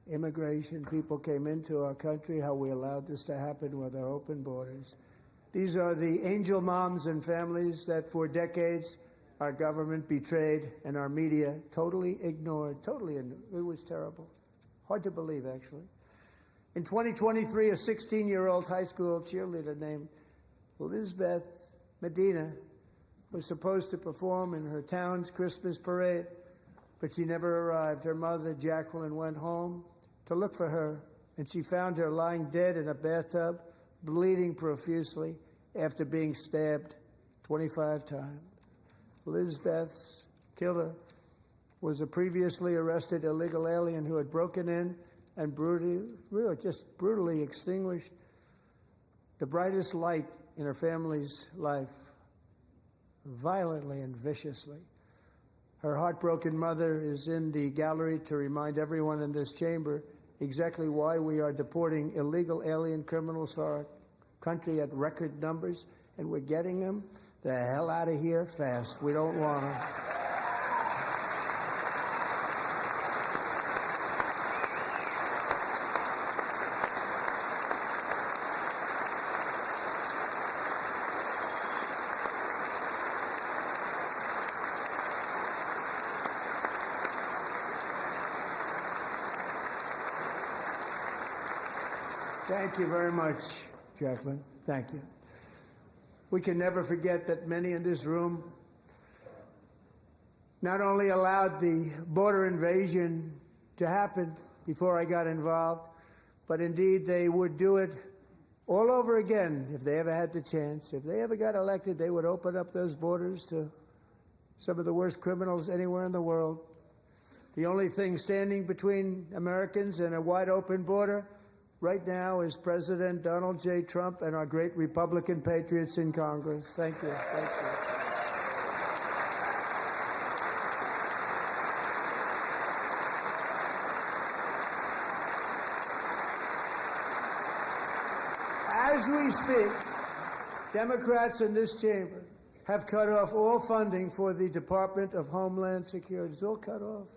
immigration. People came into our country, how we allowed this to happen with our open borders. These are the angel moms and families that for decades our government betrayed and our media totally ignored. It was terrible. Hard to believe, actually. In 2023, a 16-year-old high school cheerleader named Elizabeth Medina was supposed to perform in her town's Christmas parade, but she never arrived. Her mother, Jacqueline, went home to look for her, and she found her lying dead in a bathtub bleeding profusely after being stabbed 25 times. Lizbeth's killer was a previously arrested illegal alien who had broken in and brutally extinguished the brightest light in her family's life, violently and viciously. Her heartbroken mother is in the gallery to remind everyone in this chamber exactly why we are deporting illegal alien criminals to our country at record numbers, and we're getting them the hell out of here fast. We don't want them. Thank you very much, Jacqueline. Thank you. We can never forget that many in this room not only allowed the border invasion to happen before I got involved, but indeed they would do it all over again if they ever had the chance. If they ever got elected, they would open up those borders to some of the worst criminals anywhere in the world. The only thing standing between Americans and a wide open border right now is President Donald J. Trump and our great Republican patriots in Congress. Thank you. Thank you. As we speak, Democrats in this chamber have cut off all funding for the Department of Homeland Security. It's all cut off.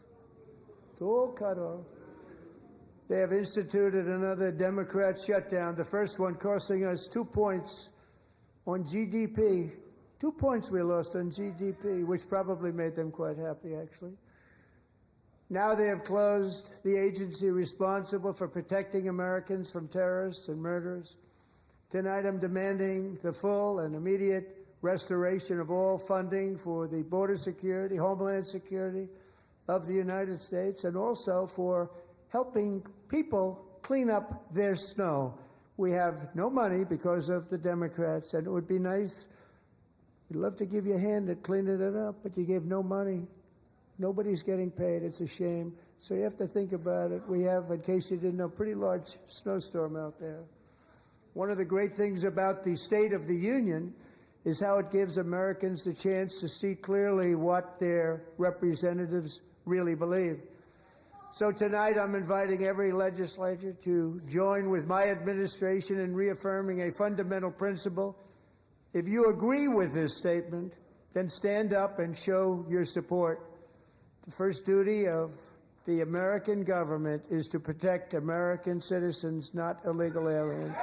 It's all cut off. They have instituted another Democrat shutdown, the first one costing us 2 points on GDP. 2 points we lost on GDP, which probably made them quite happy, actually. Now they have closed the agency responsible for protecting Americans from terrorists and murderers. Tonight I'm demanding the full and immediate restoration of all funding for the border security, homeland security of the United States, and also for helping people clean up their snow. We have no money because of the Democrats, and it would be nice. We'd love to give you a hand at cleaning it up, but you gave no money. Nobody's getting paid. It's a shame. So you have to think about it. We have, in case you didn't know, a pretty large snowstorm out there. One of the great things about the State of the Union is how it gives Americans the chance to see clearly what their representatives really believe. So tonight I'm inviting every legislator to join with my administration in reaffirming a fundamental principle. If you agree with this statement, then stand up and show your support. The first duty of the American government is to protect American citizens, not illegal aliens.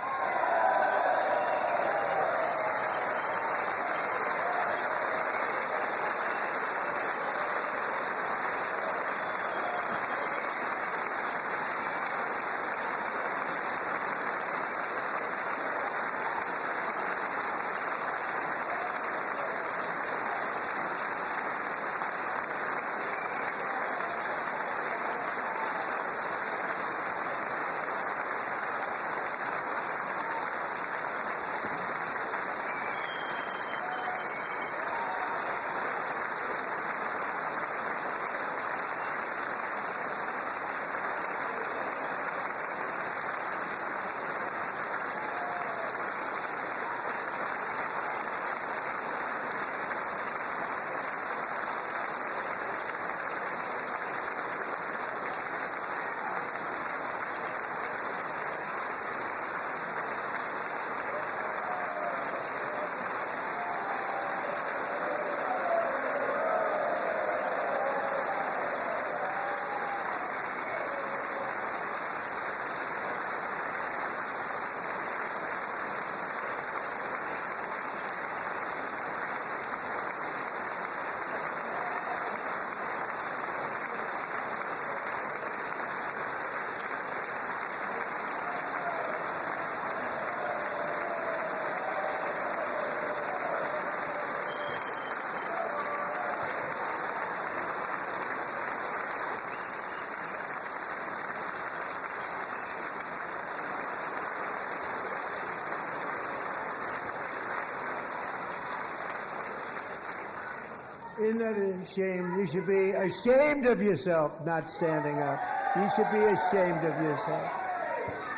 Isn't that a shame? You should be ashamed of yourself not standing up. You should be ashamed of yourself.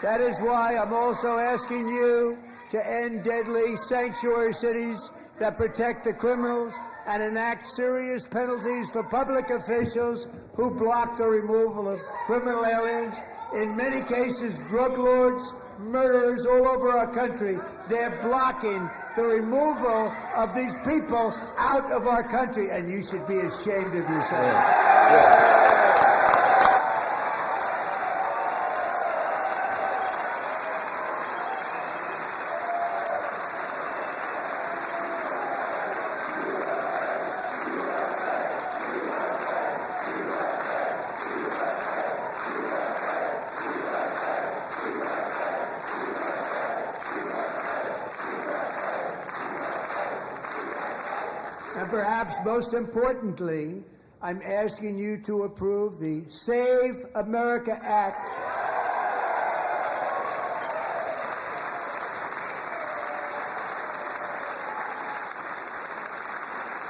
That is why I'm also asking you to end deadly sanctuary cities that protect the criminals and enact serious penalties for public officials who block the removal of criminal aliens. In many cases, drug lords, murderers all over our country, they're blocking the removal of these people out of our country, and you should be ashamed of yourself. And perhaps most importantly, I'm asking you to approve the Save America Act.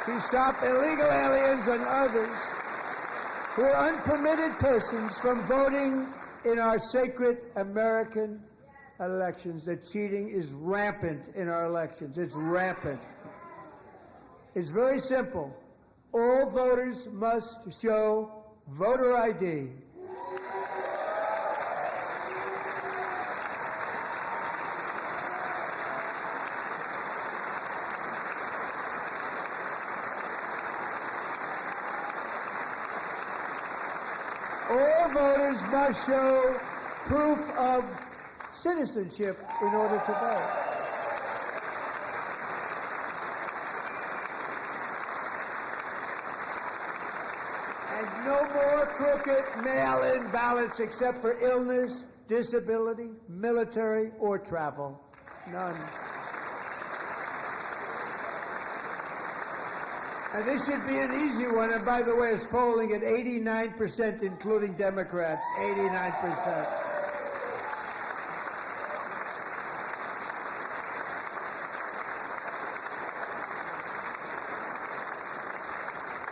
To stop illegal aliens and others who are unpermitted persons from voting in our sacred American elections. The cheating is rampant in our elections. It's rampant. It's very simple. All voters must show voter ID. All voters must show proof of citizenship in order to vote. And no more crooked mail-in ballots except for illness, disability, military, or travel. None. And this should be an easy one. And by the way, it's polling at 89%, including Democrats. 89%.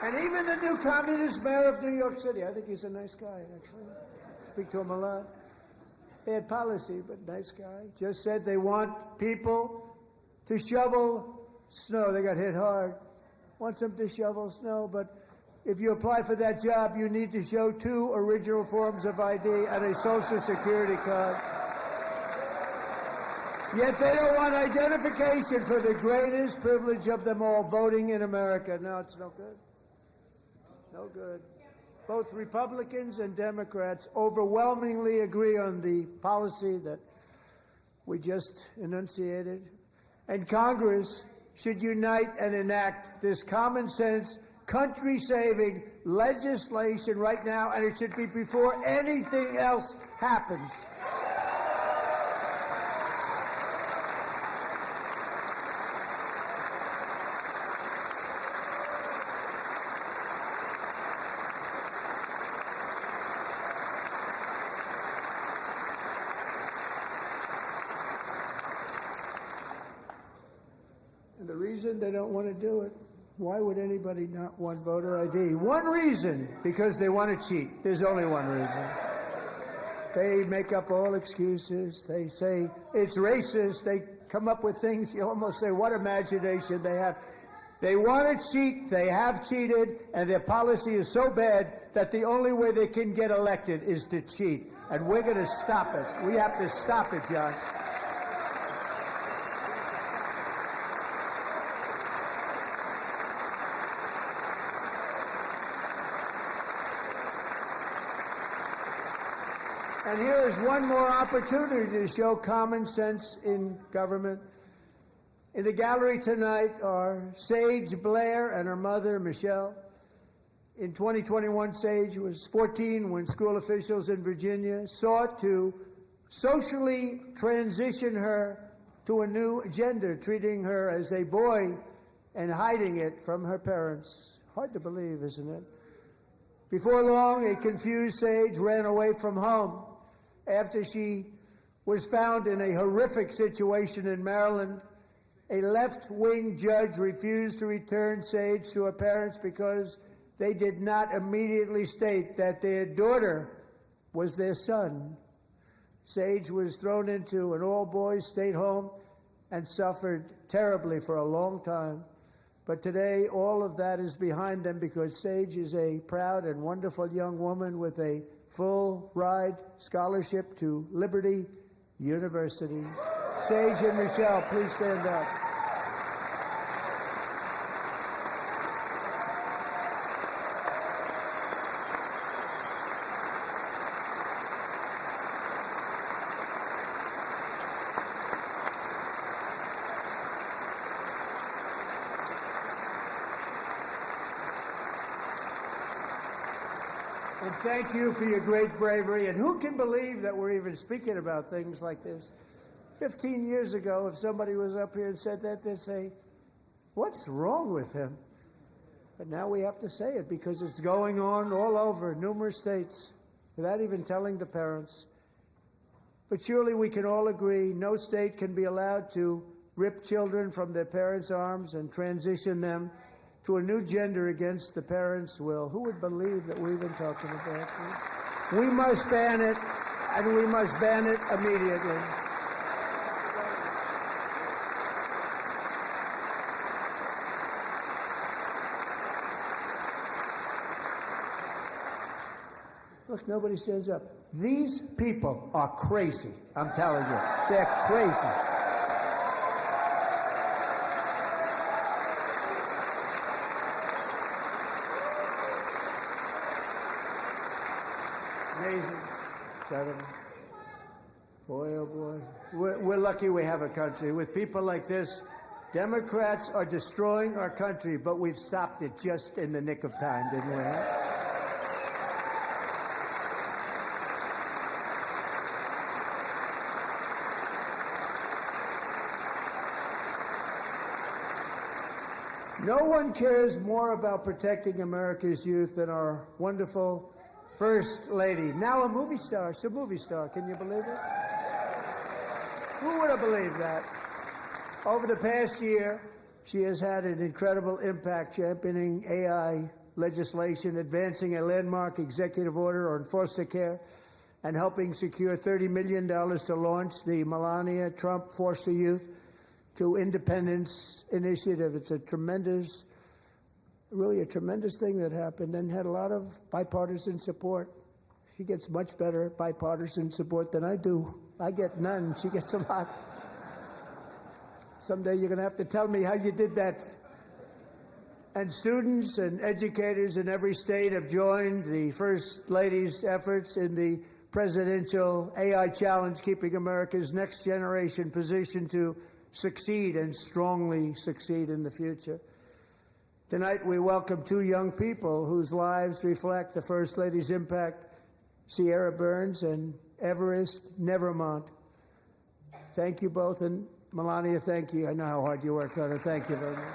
And even the new communist mayor of New York City, I think he's a nice guy, actually. Speak to him a lot. Bad policy, but nice guy. Just said they want people to shovel snow. They got hit hard. Wants them to shovel snow, but if you apply for that job, you need to show 2 original forms of ID and a Social Security card. Yet they don't want identification for the greatest privilege of them all, voting in America. No, it's no good. No good. Both Republicans and Democrats overwhelmingly agree on the policy that we just enunciated. And Congress should unite and enact this common sense, country-saving legislation right now, and it should be before anything else happens. And the reason they don't want to do it, why would anybody not want voter ID? One reason, because they want to cheat. There's only one reason. They make up all excuses. They say it's racist. They come up with things. You almost say, what imagination they have. They want to cheat. They have cheated. And their policy is so bad that the only way they can get elected is to cheat. And we're going to stop it. We have to stop it, John. And here is one more opportunity to show common sense in government. In the gallery tonight are Sage Blair and her mother, Michelle. In 2021, Sage was 14 when school officials in Virginia sought to socially transition her to a new gender, treating her as a boy and hiding it from her parents. Hard to believe, isn't it? Before long, a confused Sage ran away from home after she was found in a horrific situation in Maryland. A left-wing judge refused to return Sage to her parents because they did not immediately state that their daughter was their son. Sage was thrown into an all-boys state home and suffered terribly for a long time. But today, all of that is behind them because Sage is a proud and wonderful young woman with a full-ride scholarship to Liberty University. Sage and Michelle, please stand up. And thank you for your great bravery. And who can believe that we're even speaking about things like this? 15 years ago, if somebody was up here and said that, they'd say, what's wrong with him? But now we have to say it because it's going on all over numerous states without even telling the parents. But surely we can all agree no state can be allowed to rip children from their parents' arms and transition them to a new gender against the parents' will. Who would believe that we're even talking about this? We must ban it, and we must ban it immediately. Look, nobody stands up. These people are crazy, I'm telling you. They're crazy. Amazing. Incredible. Boy, oh boy. We're lucky we have a country. With people like this, Democrats are destroying our country, but we've stopped it just in the nick of time, didn't we? Huh? No one cares more about protecting America's youth than our wonderful First Lady, now a movie star. She's a movie star. Can you believe it? Who would have believed that? Over the past year, she has had an incredible impact championing AI legislation, advancing a landmark executive order on foster care, and helping secure $30 million to launch the Melania Trump Foster Youth to Independence Initiative. It's a tremendous, really a tremendous thing that happened and had a lot of bipartisan support. She gets much better bipartisan support than I do. I get none. She gets a lot. Someday you're going to have to tell me how you did that. And students and educators in every state have joined the First Lady's efforts in the presidential AI challenge, keeping America's next generation positioned to succeed and strongly succeed in the future. Tonight, we welcome two young people whose lives reflect the First Lady's impact, Sierra Burns and Everest Nevermont. Thank you both, and Melania, thank you. I know how hard you worked on it. Thank you very much.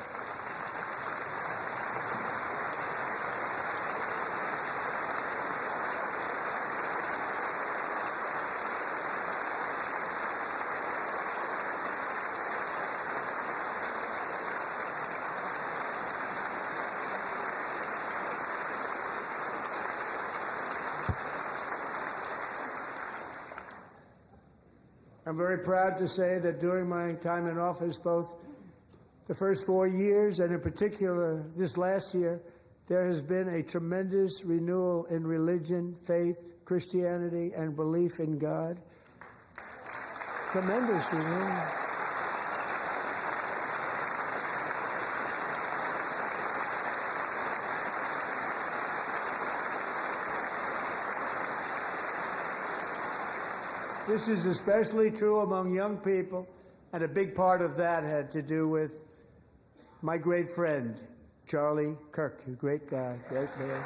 I'm very proud to say that during my time in office, both the first 4 years and in particular this last year, there has been a tremendous renewal in religion, faith, Christianity, and belief in God. Tremendous renewal. This is especially true among young people, and a big part of that had to do with my great friend, Charlie Kirk, a great guy, great man.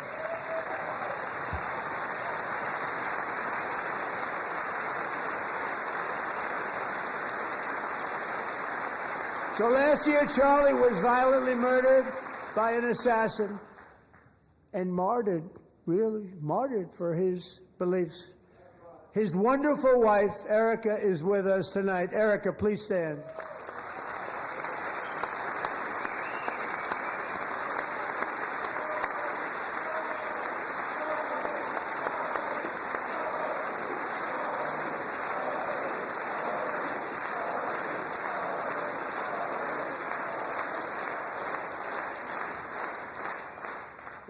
So last year, Charlie was violently murdered by an assassin and martyred, really martyred for his beliefs. His wonderful wife, Erica, is with us tonight. Erica, please stand.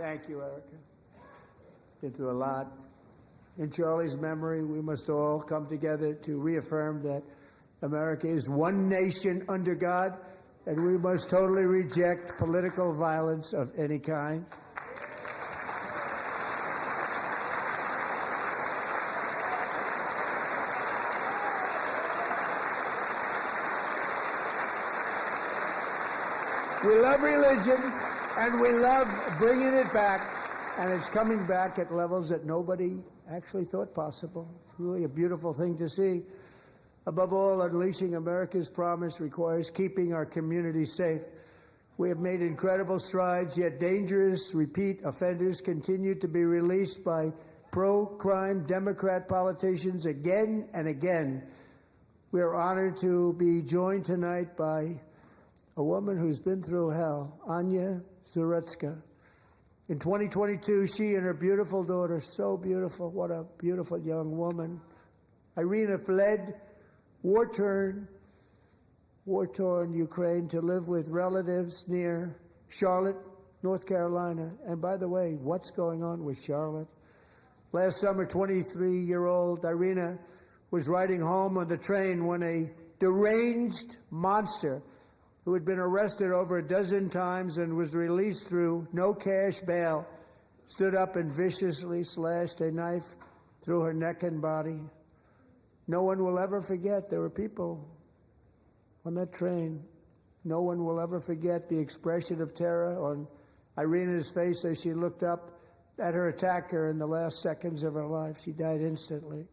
Thank you, Erica. Been through a lot. In Charlie's memory, we must all come together to reaffirm that America is one nation under God, and we must totally reject political violence of any kind. We love religion, and we love bringing it back, and it's coming back at levels that nobody actually thought possible. It's really a beautiful thing to see. Above all, unleashing America's promise requires keeping our communities safe. We have made incredible strides, yet dangerous repeat offenders continue to be released by pro-crime Democrat politicians again and again. We are honored to be joined tonight by a woman who's been through hell, Anya Zarutska. In 2022, she and her beautiful daughter, so beautiful, what a beautiful young woman, Irina, fled war-torn Ukraine to live with relatives near Charlotte, North Carolina. And by the way, what's going on with Charlotte? Last summer, 23-year-old Irina was riding home on the train when a deranged monster who had been arrested over a dozen times and was released through no cash bail, stood up and viciously slashed a knife through her neck and body. No one will ever forget. There were people on that train. No one will ever forget the expression of terror on Irina's face as she looked up at her attacker in the last seconds of her life. She died instantly.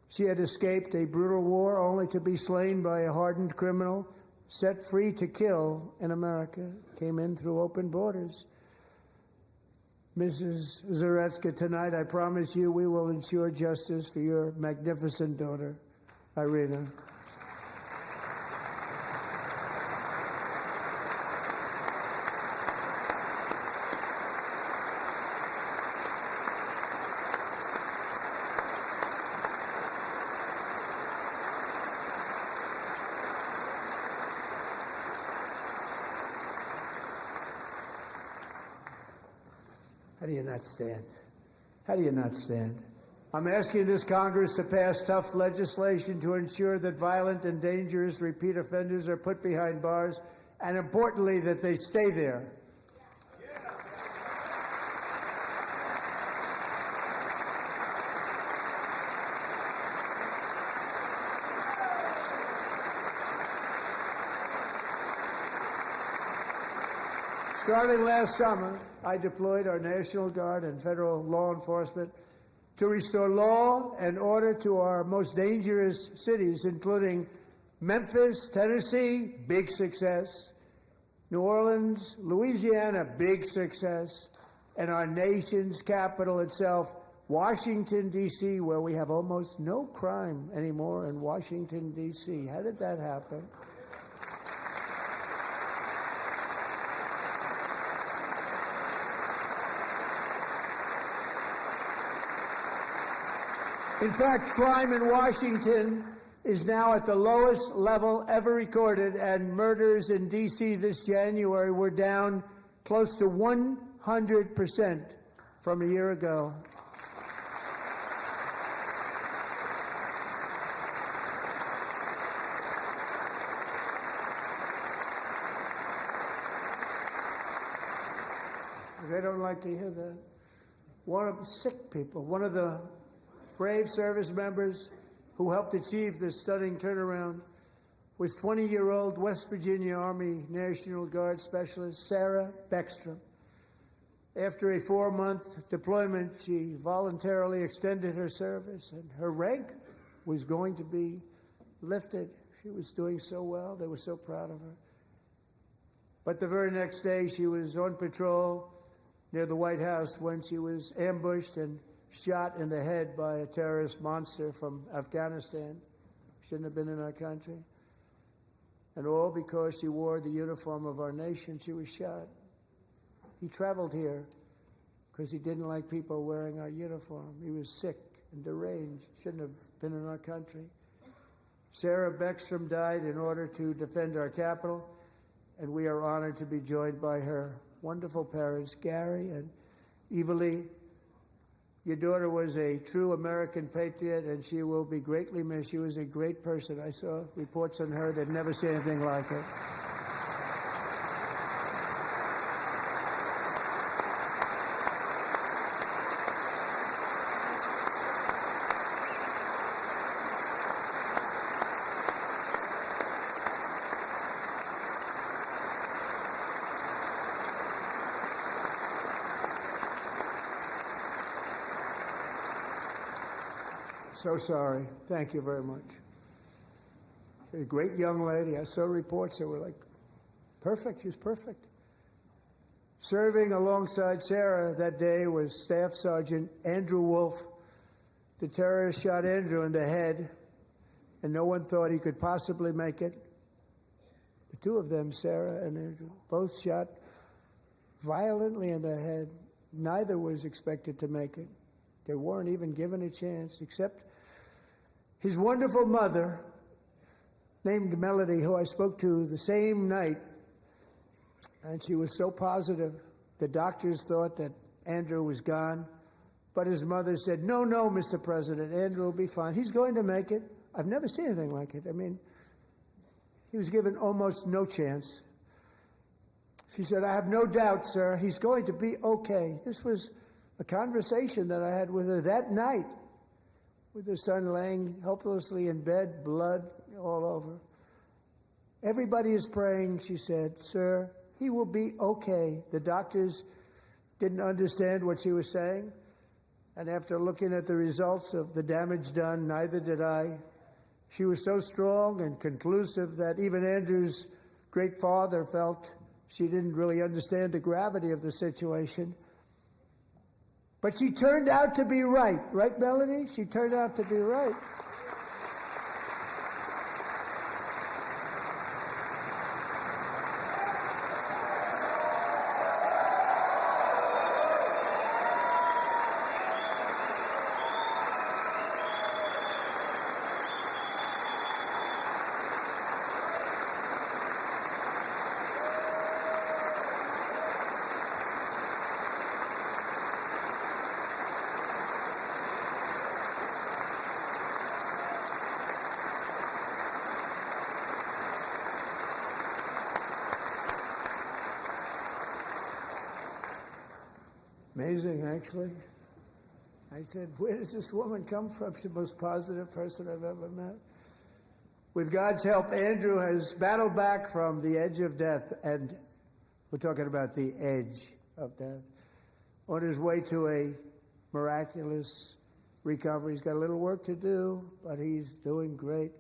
She had escaped a brutal war only to be slain by a hardened criminal set free to kill in America, came in through open borders. Mrs. Zarutska, tonight I promise you we will ensure justice for your magnificent daughter, Irina. How do you not stand? How do you not stand? I'm asking this Congress to pass tough legislation to ensure that violent and dangerous repeat offenders are put behind bars, and importantly, that they stay there. Starting last summer, I deployed our National Guard and federal law enforcement to restore law and order to our most dangerous cities, including Memphis, Tennessee, big success, New Orleans, Louisiana, big success, and our nation's capital itself, Washington, D.C., where we have almost no crime anymore in Washington, D.C. How did that happen? In fact, crime in Washington is now at the lowest level ever recorded, and murders in D.C. this January were down close to 100% from a year ago. They don't like to hear that. One of the sick people, one of the brave service members who helped achieve this stunning turnaround was 20-year-old West Virginia Army National Guard Specialist Sarah Beckstrom. After a 4-month deployment, she voluntarily extended her service, and her rank was going to be lifted. She was doing so well. They were so proud of her. But the very next day, she was on patrol near the White House when she was ambushed and shot in the head by a terrorist monster from Afghanistan. Shouldn't have been in our country. And all because she wore the uniform of our nation, she was shot. He traveled here because he didn't like people wearing our uniform. He was sick and deranged. Shouldn't have been in our country. Sarah Beckstrom died in order to defend our capital, and we are honored to be joined by her wonderful parents, Gary and Evalie. Your daughter was a true American patriot, and she will be greatly missed. She was a great person. I saw reports on her that never seen anything like it. So sorry. Thank you very much. A great young lady. I saw reports that were like, perfect. She was perfect. Serving alongside Sarah that day was Staff Sergeant Andrew Wolf. The terrorist shot Andrew in the head, and no one thought he could possibly make it. The two of them, Sarah and Andrew, both shot violently in the head. Neither was expected to make it. They weren't even given a chance, except his wonderful mother, named Melody, who I spoke to the same night, and she was so positive. The doctors thought that Andrew was gone, but his mother said, no, Mr. President, Andrew will be fine. He's going to make it. I've never seen anything like it. I mean, he was given almost no chance. She said, I have no doubt, sir, he's going to be okay. This was a conversation that I had with her that night, with her son laying helplessly in bed, blood all over. Everybody is praying, she said, sir, he will be okay. The doctors didn't understand what she was saying, and after looking at the results of the damage done, neither did I. She was so strong and conclusive that even Andrew's great father felt she didn't really understand the gravity of the situation. But she turned out to be right. Right, Melanie? She turned out to be right. Amazing, actually. I said, where does this woman come from? She's the most positive person I've ever met. With God's help, Andrew has battled back from the edge of death, and we're talking about the edge of death, on his way to a miraculous recovery. He's got a little work to do, but he's doing great.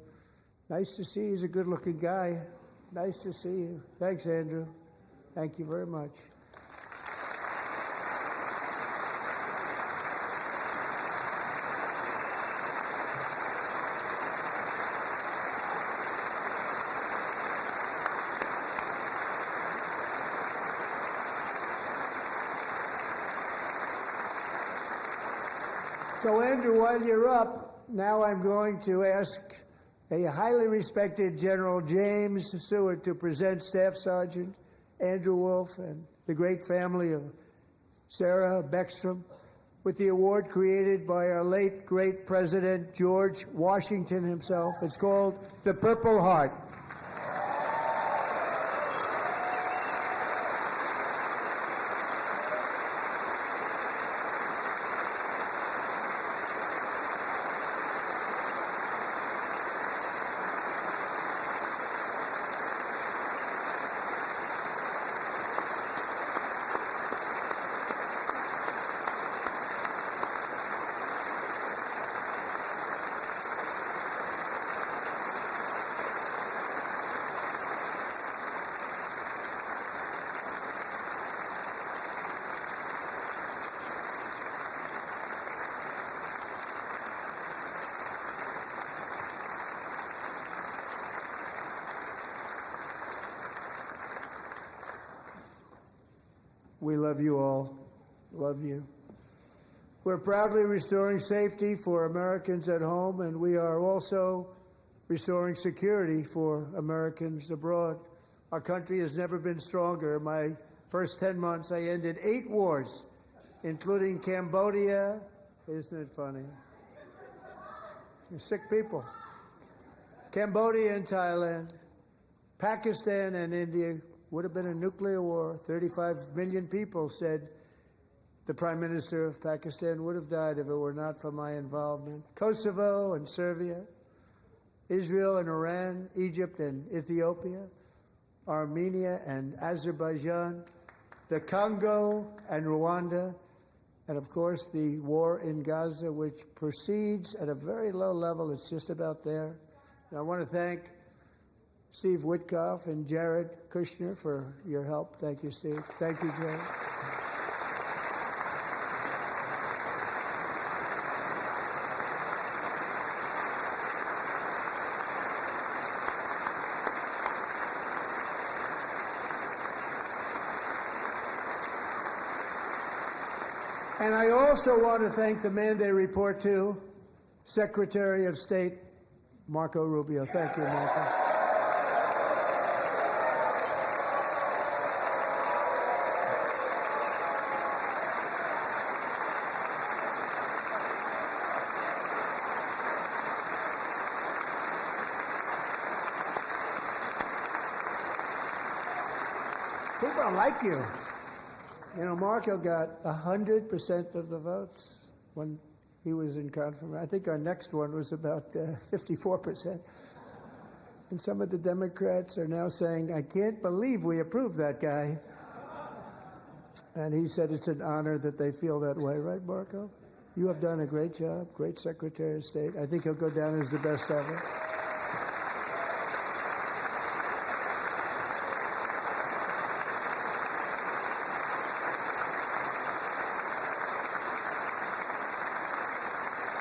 Nice to see you. He's a good-looking guy. Nice to see you. Thanks, Andrew. Thank you very much. So, Andrew, while you're up, now I'm going to ask a highly respected General James Seward to present Staff Sergeant Andrew Wolf and the great family of Sarah Beckstrom with the award created by our late, great President George Washington himself. It's called the Purple Heart. We love you all. Love you. We're proudly restoring safety for Americans at home, and we are also restoring security for Americans abroad. Our country has never been stronger. My first 10 months, I ended 8 wars, including Cambodia. Isn't it funny? You're sick people. Cambodia and Thailand, Pakistan and India. Would have been a nuclear war. 35 million people said the Prime Minister of Pakistan would have died if it were not for my involvement. Kosovo and Serbia, Israel and Iran, Egypt and Ethiopia, Armenia and Azerbaijan, the Congo and Rwanda, and of course the war in Gaza, which proceeds at a very low level. It's just about there. And I want to thank Steve Witkoff and Jared Kushner for your help. Thank you, Steve. Thank you, Jared. And I also want to thank the man they report to, Secretary of State Marco Rubio. Thank you, Marco. People don't like you. You know, Marco got 100% of the votes when he was in confirmation. I think our next one was about 54%. And some of the Democrats are now saying, I can't believe we approved that guy. And he said it's an honor that they feel that way, right, Marco? You have done a great job, great Secretary of State. I think he'll go down as the best ever.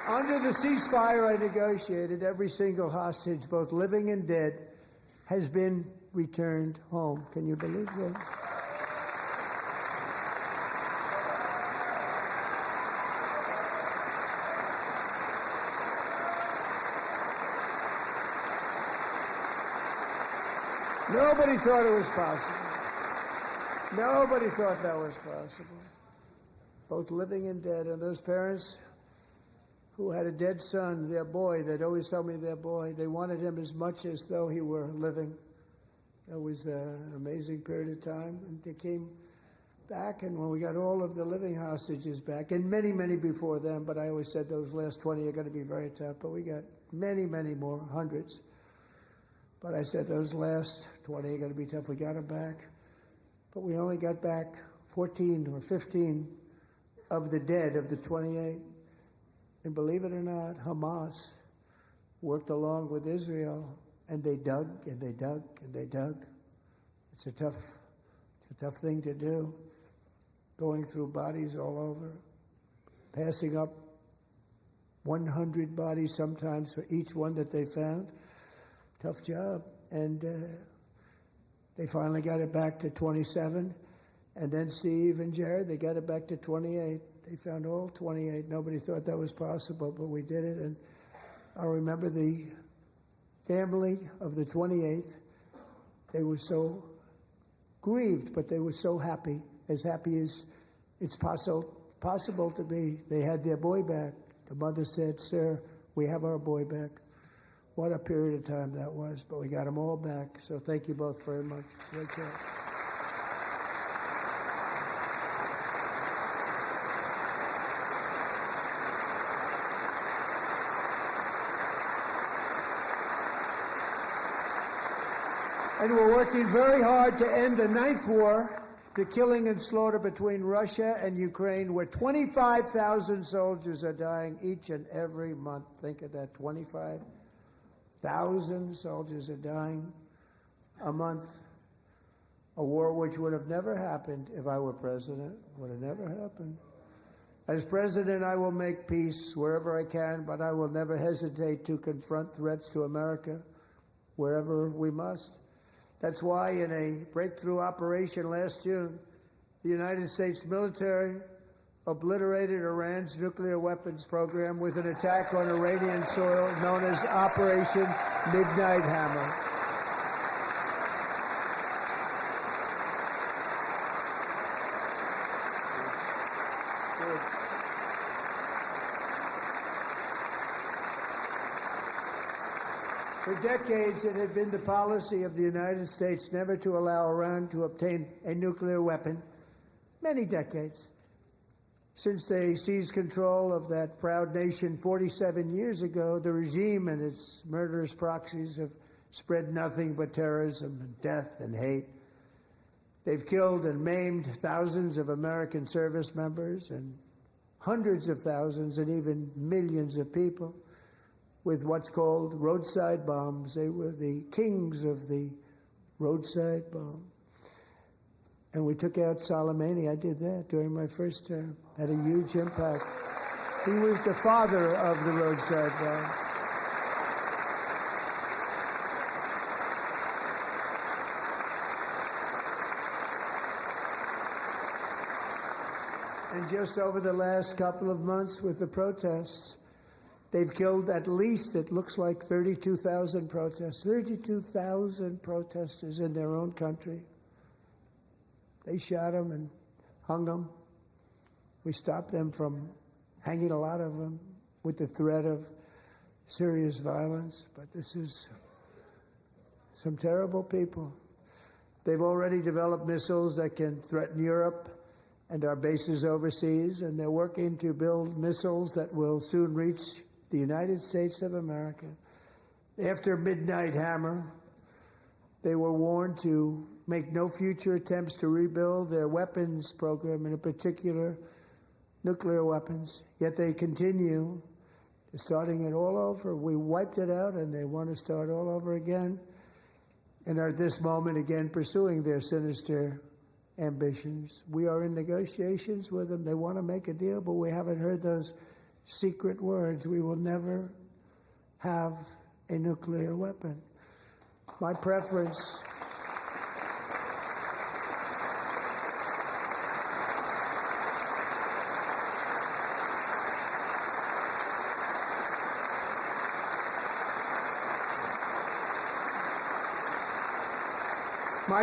Under the ceasefire I negotiated, every single hostage, both living and dead, has been returned home. Can you believe that? Nobody thought it was possible. Nobody thought that was possible. Both living and dead. And those parents who had a dead son, their boy, they'd always tell me their boy, they wanted him as much as though he were living. It was an amazing period of time. And they came back, and when we got all of the living hostages back, and many, many before them, but I always said those last 20 are going to be very tough, but we got many, many more, hundreds. But I said those last 20 are going to be tough. We got them back. But we only got back 14 or 15 of the dead of the 28. And believe it or not, Hamas worked along with Israel, and they dug and they dug and they dug. It's a tough thing to do, going through bodies all over, passing up 100 bodies sometimes for each one that they found. Tough job. And they finally got it back to 27. And then Steve and Jared, they got it back to 28. They found all 28. Nobody thought that was possible, but we did it. And I remember the family of the 28th. They were so grieved, but they were so happy as it's possible to be. They had their boy back. The mother said, "Sir, we have our boy back." What a period of time that was, but we got them all back. So thank you both very much. Great job. And we're working very hard to end the 9th war, the killing and slaughter between Russia and Ukraine, where 25,000 soldiers are dying each and every month. Think of that, 25,000 soldiers are dying a month. A war which would have never happened if I were president. Would have never happened. As president, I will make peace wherever I can, but I will never hesitate to confront threats to America wherever we must. That's why in a breakthrough operation last June, the United States military obliterated Iran's nuclear weapons program with an attack on Iranian soil known as Operation Midnight Hammer. For decades, it had been the policy of the United States never to allow Iran to obtain a nuclear weapon. Many decades. Since they seized control of that proud nation 47 years ago, the regime and its murderous proxies have spread nothing but terrorism and death and hate. They've killed and maimed thousands of American service members and hundreds of thousands and even millions of people with what's called roadside bombs. They were the kings of the roadside bomb. And we took out Soleimani. I did that during my first term. Had a huge impact. He was the father of the roadside bomb. And just over the last couple of months with the protests, they've killed at least, it looks like, 32,000 protesters. 32,000 protesters in their own country. They shot them and hung them. We stopped them from hanging a lot of them with the threat of serious violence. But this is some terrible people. They've already developed missiles that can threaten Europe and our bases overseas, and they're working to build missiles that will soon reach the United States of America. After Midnight Hammer, they were warned to make no future attempts to rebuild their weapons program, and in particular, nuclear weapons. Yet they continue, starting it all over. We wiped it out, and they want to start all over again, and are at this moment again pursuing their sinister ambitions. We are in negotiations with them. They want to make a deal, but we haven't heard those secret words. We will never have a nuclear weapon. My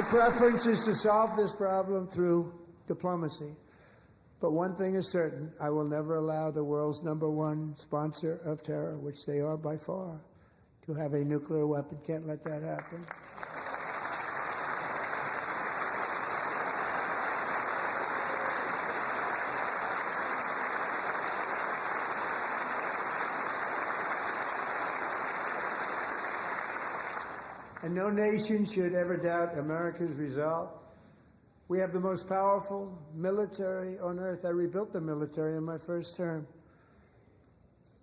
preference is to solve this problem through diplomacy. But one thing is certain, I will never allow the world's #1 sponsor of terror, which they are by far, to have a nuclear weapon. Can't let that happen. And no nation should ever doubt America's resolve. We have the most powerful military on earth. I rebuilt the military in my first term.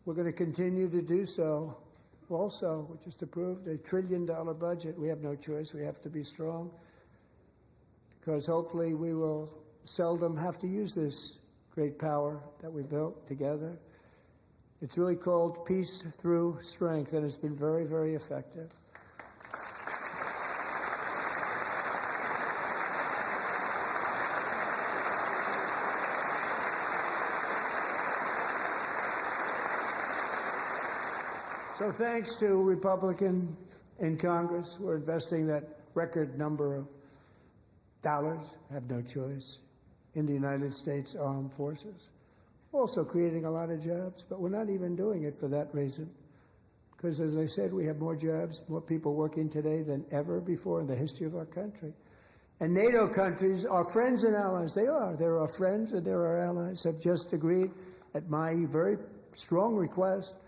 We're going to continue to do so. Also, we just approved a $1 trillion budget. We have no choice. We have to be strong because hopefully we will seldom have to use this great power that we built together. It's really called Peace Through Strength, and it's been very, very effective. So thanks to Republicans in Congress, we're investing that record number of dollars, have no choice, in the United States Armed Forces. Also creating a lot of jobs, but we're not even doing it for that reason. Because as I said, we have more jobs, more people working today than ever before in the history of our country. And NATO countries are friends and allies. They are. They're our friends and they're our allies, have just agreed at my very strong request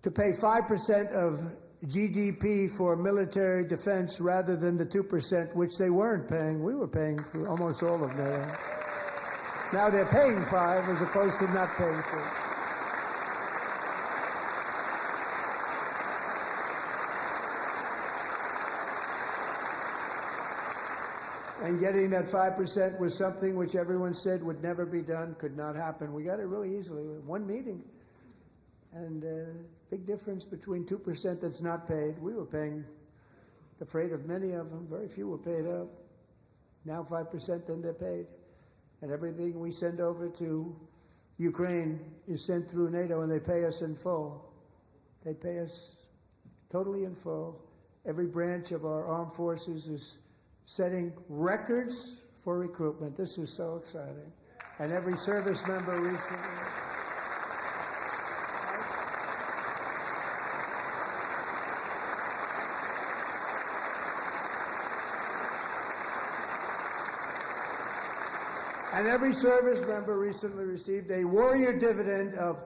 to pay 5% of GDP for military defense rather than the 2%, which they weren't paying. We were paying for almost all of NATO. Now they're paying 5 as opposed to not paying 3. And getting that 5% was something which everyone said would never be done, could not happen. We got it really easily. One meeting. And big difference between 2% that's not paid. We were paying the freight of many of them. Very few were paid up. Now 5%, then they're paid. And everything we send over to Ukraine is sent through NATO, and they pay us in full. They pay us totally in full. Every branch of our armed forces is setting records for recruitment. This is so exciting. And every service member recently. And every service member recently received a warrior dividend of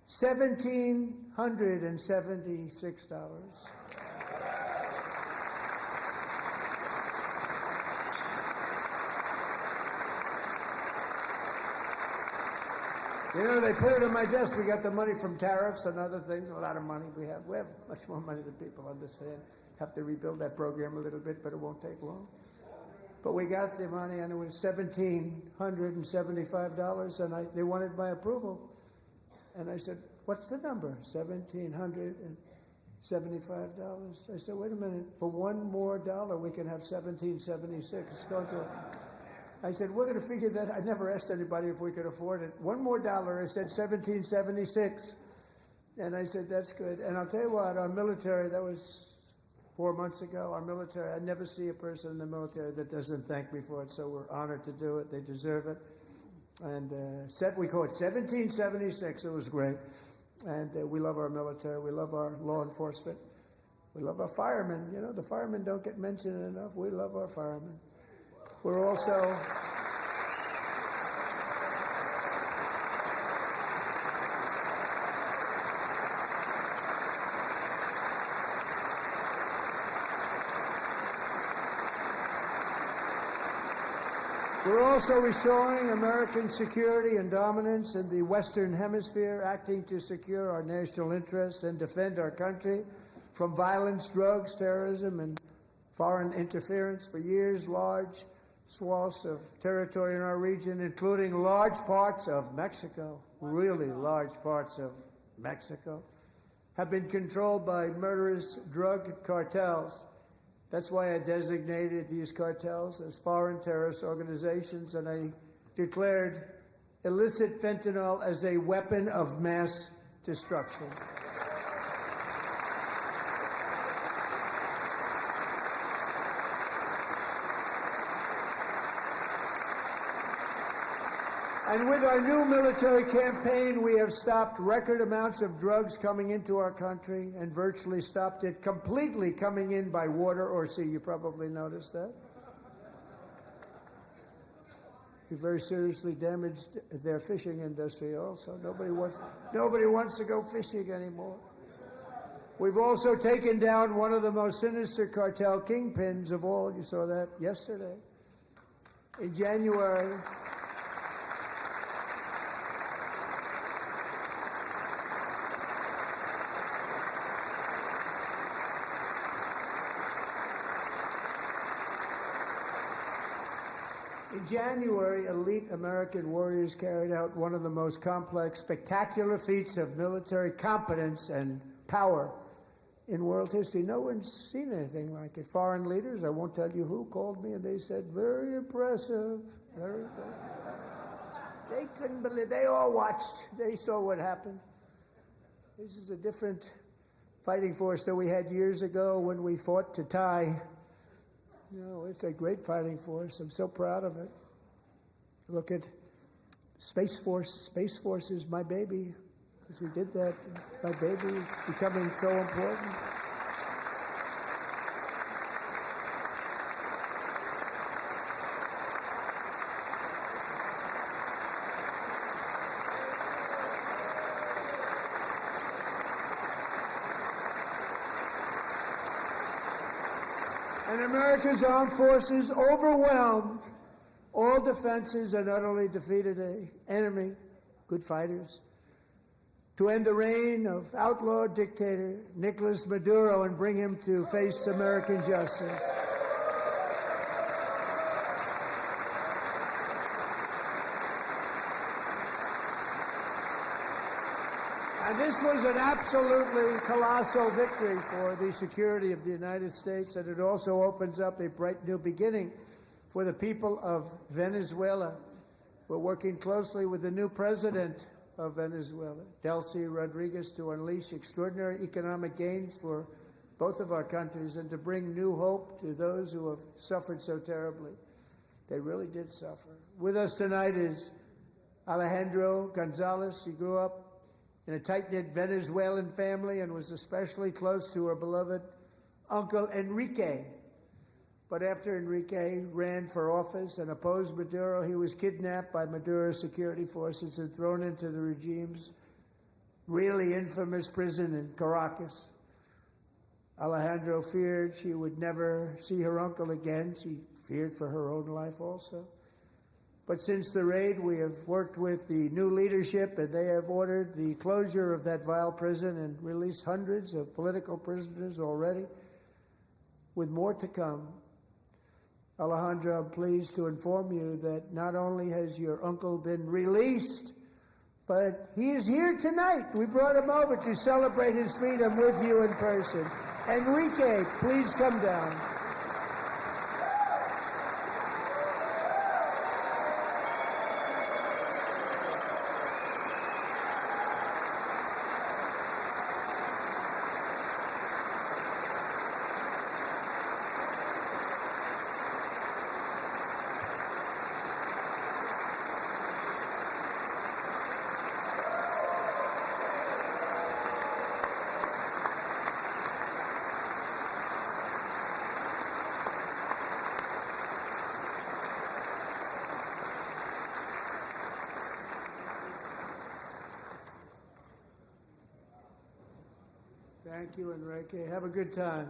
$1,776. You know, they put it on my desk. We got the money from tariffs and other things, a lot of money we have. We have much more money than people understand. Have to rebuild that program a little bit, but it won't take long. But we got the money, and it was $1,775, and they wanted my approval. And I said, what's the number? $1,775. I said, wait a minute. For one more dollar, we can have $1,776. It's going to... I said, we're going to figure that. I never asked anybody if we could afford it. One more dollar, I said $1,776. And I said, that's good. And I'll tell you what, our military, that was 4 months ago, our military, I never see a person in the military that doesn't thank me for it, so we're honored to do it. They deserve it. And we call it 1776. It was great. And we love our military. We love our law enforcement. We love our firemen. You know, the firemen don't get mentioned enough. We love our firemen. We're also... We're also restoring American security and dominance in the Western Hemisphere, acting to secure our national interests and defend our country from violence, drugs, terrorism, and foreign interference. For years, large swaths of territory in our region, including large parts of Mexico, really large parts of Mexico, have been controlled by murderous drug cartels. That's why I designated these cartels as foreign terrorist organizations, and I declared illicit fentanyl as a weapon of mass destruction. And with our new military campaign, we have stopped record amounts of drugs coming into our country and virtually stopped it completely coming in by water or sea. You probably noticed that. We very seriously damaged their fishing industry also. Nobody wants to go fishing anymore. We've also taken down one of the most sinister cartel kingpins of all. You saw that yesterday. In January... In January, elite American warriors carried out one of the most complex, spectacular feats of military competence and power in world history. No one's seen anything like it. Foreign leaders, I won't tell you who, called me and they said, very impressive, very impressive. They couldn't believe, they all watched, they saw what happened. This is a different fighting force that we had years ago when we fought to tie. You know, it's a great fighting force. I'm so proud of it. Look at Space Force. Space Force is my baby, because we did that. My baby. It's becoming so important. And America's armed forces overwhelmed all defenses and utterly defeated an enemy, good fighters, to end the reign of outlaw dictator Nicolas Maduro and bring him to face American justice. And this was an absolutely colossal victory for the security of the United States, and it also opens up a bright new beginning for the people of Venezuela. We're working closely with the new president of Venezuela, Delcy Rodriguez, to unleash extraordinary economic gains for both of our countries and to bring new hope to those who have suffered so terribly. They really did suffer. With us tonight is Alejandro Gonzalez. She grew up in a tight-knit Venezuelan family and was especially close to her beloved uncle Enrique. But after Enrique ran for office and opposed Maduro, he was kidnapped by Maduro's security forces and thrown into the regime's really infamous prison in Caracas. Alejandro feared she would never see her uncle again. She feared for her own life also. But since the raid, we have worked with the new leadership, and they have ordered the closure of that vile prison and released hundreds of political prisoners already, with more to come. Alejandro, I'm pleased to inform you that not only has your uncle been released, but he is here tonight. We brought him over to celebrate his freedom with you in person. Enrique, please come down. Thank you, Enrique. Have a good time.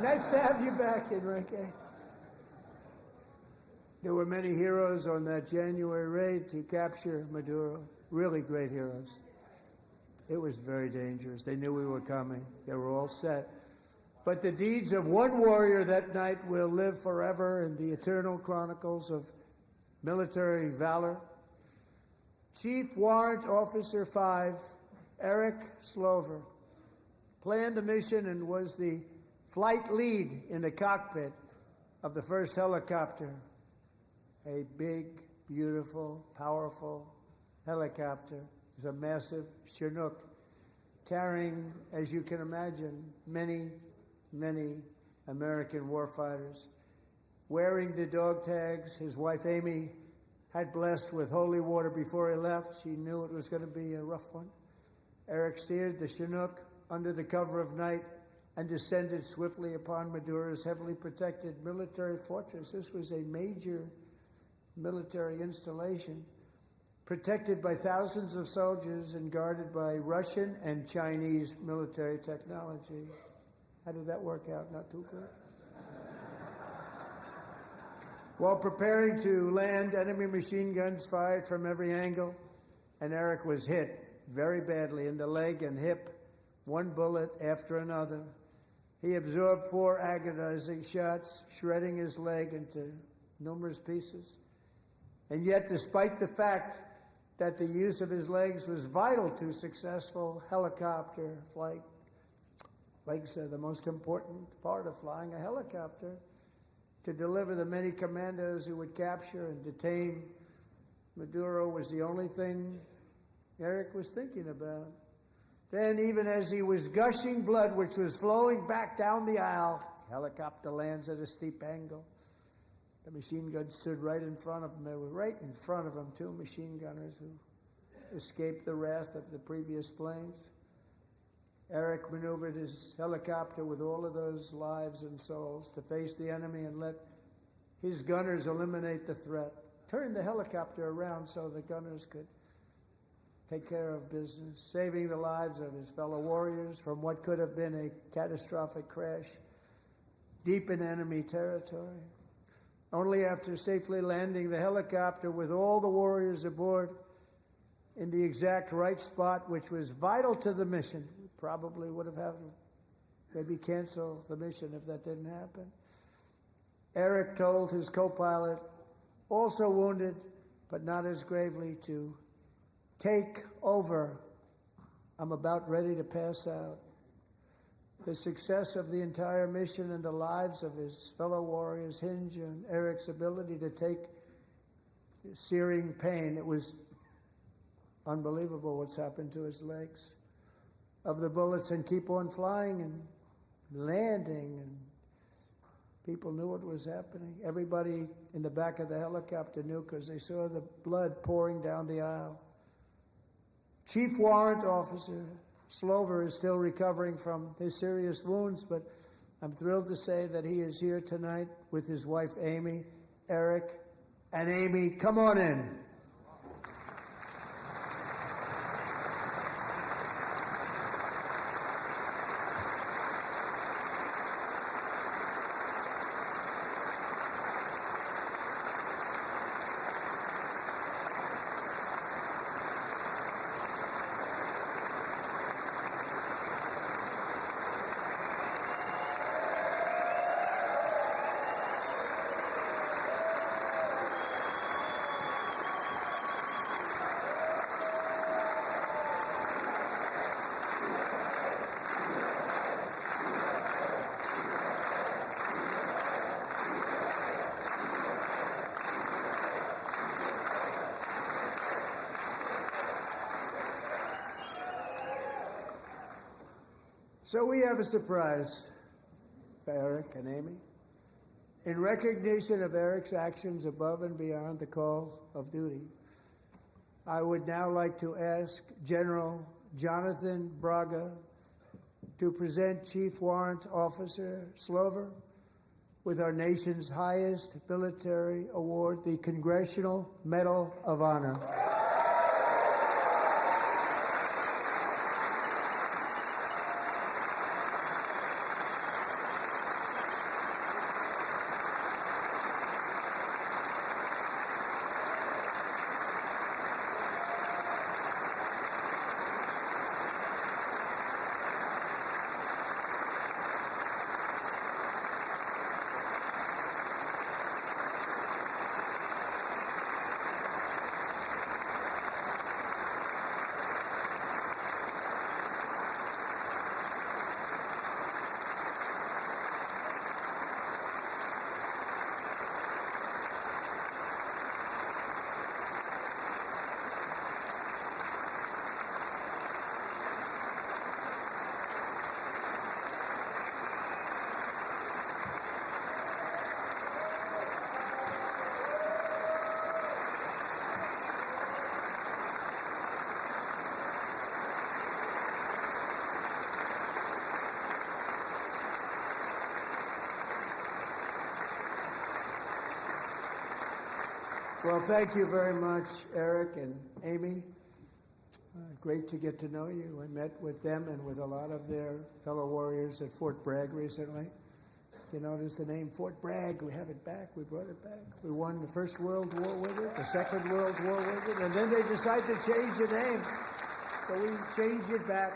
Nice to have you back, Enrique. There were many heroes on that January raid to capture Maduro. Really great heroes. It was very dangerous. They knew we were coming. They were all set. But the deeds of one warrior that night will live forever in the eternal chronicles of military valor. Chief Warrant Officer 5, Eric Slover, planned the mission and was the flight lead in the cockpit of the first helicopter, a big, beautiful, powerful helicopter. It was a massive Chinook carrying, as you can imagine, many, many American warfighters. Wearing the dog tags his wife Amy had blessed with holy water before he left. She knew it was going to be a rough one. Eric steered the Chinook under the cover of night and descended swiftly upon Maduro's heavily protected military fortress. This was a major military installation, protected by thousands of soldiers and guarded by Russian and Chinese military technology. How did that work out? Not too good. While preparing to land, enemy machine guns fired from every angle, and Eric was hit very badly in the leg and hip, one bullet after another. He absorbed 4 agonizing shots, shredding his leg into numerous pieces. And yet, despite the fact that the use of his legs was vital to successful helicopter flight, legs are the most important part of flying a helicopter, to deliver the many commandos who would capture and detain Maduro was the only thing Eric was thinking about. Then, even as he was gushing blood, which was flowing back down the aisle, helicopter lands at a steep angle. The machine guns stood right in front of him. They were right in front of him, 2 machine gunners who escaped the wrath of the previous planes. Eric maneuvered his helicopter with all of those lives and souls to face the enemy and let his gunners eliminate the threat. Turned the helicopter around so the gunners could take care of business, saving the lives of his fellow warriors from what could have been a catastrophic crash deep in enemy territory. Only after safely landing the helicopter with all the warriors aboard in the exact right spot, which was vital to the mission, we probably would have had to maybe cancel the mission if that didn't happen. Eric told his co-pilot, also wounded but not as gravely, to take over. I'm about ready to pass out. The success of the entire mission and the lives of his fellow warriors hinge on Eric's ability to take searing pain. It was unbelievable what's happened to his legs of the bullets and keep on flying and landing and People knew what was happening. Everybody in the back of the helicopter knew because they saw the blood pouring down the aisle. Chief Warrant Officer Slover is still recovering from his serious wounds, but I'm thrilled to say that he is here tonight with his wife, Amy, Eric, and Amy. Come on in. So we have a surprise for Eric and Amy. In recognition of Eric's actions above and beyond the call of duty, I would now like to ask General Jonathan Braga to present Chief Warrant Officer Slover with our nation's highest military award, the Congressional Medal of Honor. Well, thank you very much, Eric and Amy. Great to get to know you. I met with them and with a lot of their fellow warriors at Fort Bragg recently. You notice the name Fort Bragg. We have it back. We brought it back. We won the First World War with it, the Second World War with it, and then they decided to change the name. So we changed it back.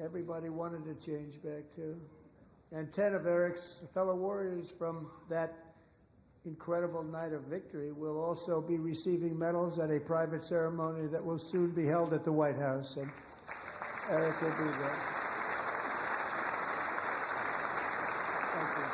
Everybody wanted to change back, too. And 10 of Eric's fellow warriors from that incredible night of victory will also be receiving medals at a private ceremony that will soon be held at the White House. And Eric will be there. Thank you.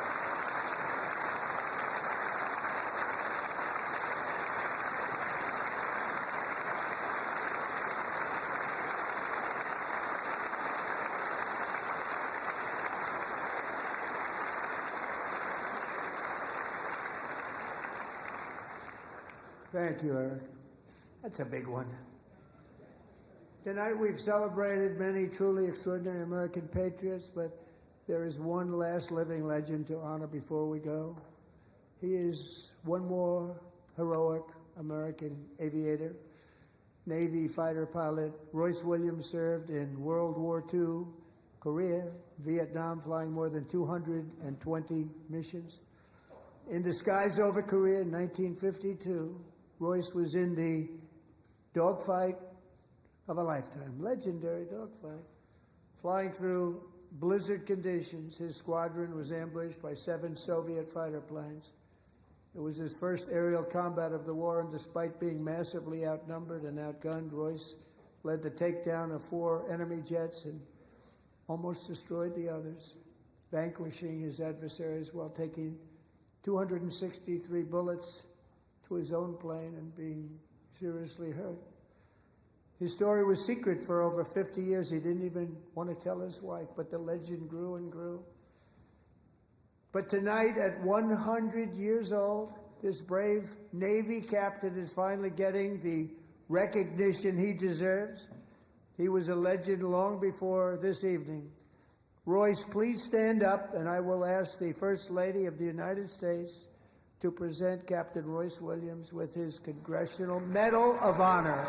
Thank you, Eric. That's a big one. Tonight we've celebrated many truly extraordinary American patriots, but there is one last living legend to honor before we go. He is one more heroic American aviator, Navy fighter pilot. Royce Williams served in World War II, Korea, Vietnam, flying more than 220 missions. In the skies over Korea in 1952, Royce was in the dogfight of a lifetime, legendary dogfight. Flying through blizzard conditions, his squadron was ambushed by 7 Soviet fighter planes. It was his first aerial combat of the war, and despite being massively outnumbered and outgunned, Royce led the takedown of 4 enemy jets and almost destroyed the others, vanquishing his adversaries while taking 263 bullets to his own plane and being seriously hurt. His story was secret for over 50 years. He didn't even want to tell his wife, but the legend grew and grew. But tonight, at 100 years old, this brave Navy captain is finally getting the recognition he deserves. He was a legend long before this evening. Royce, please stand up, and I will ask the First Lady of the United States to present Captain Royce Williams with his Congressional Medal of Honor.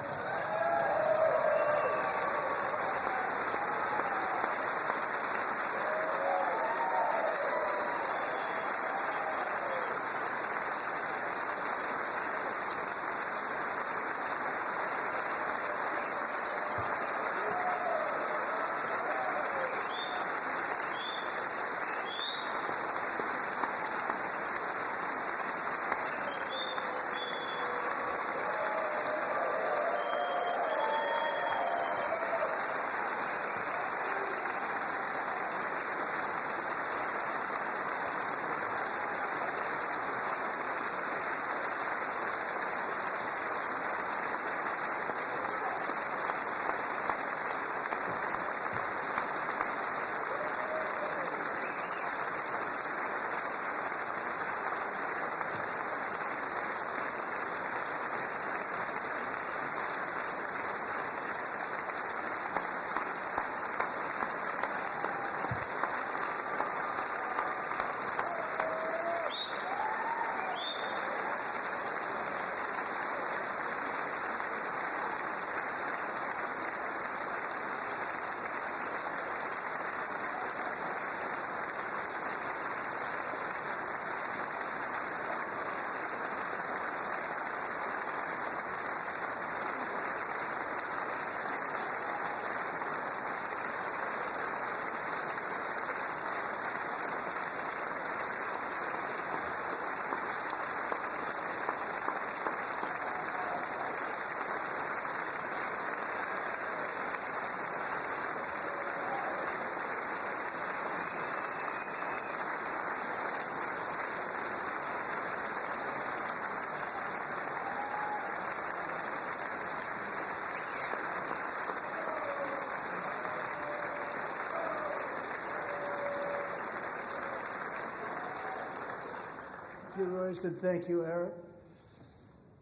Thank you, Royce, and thank you, Eric.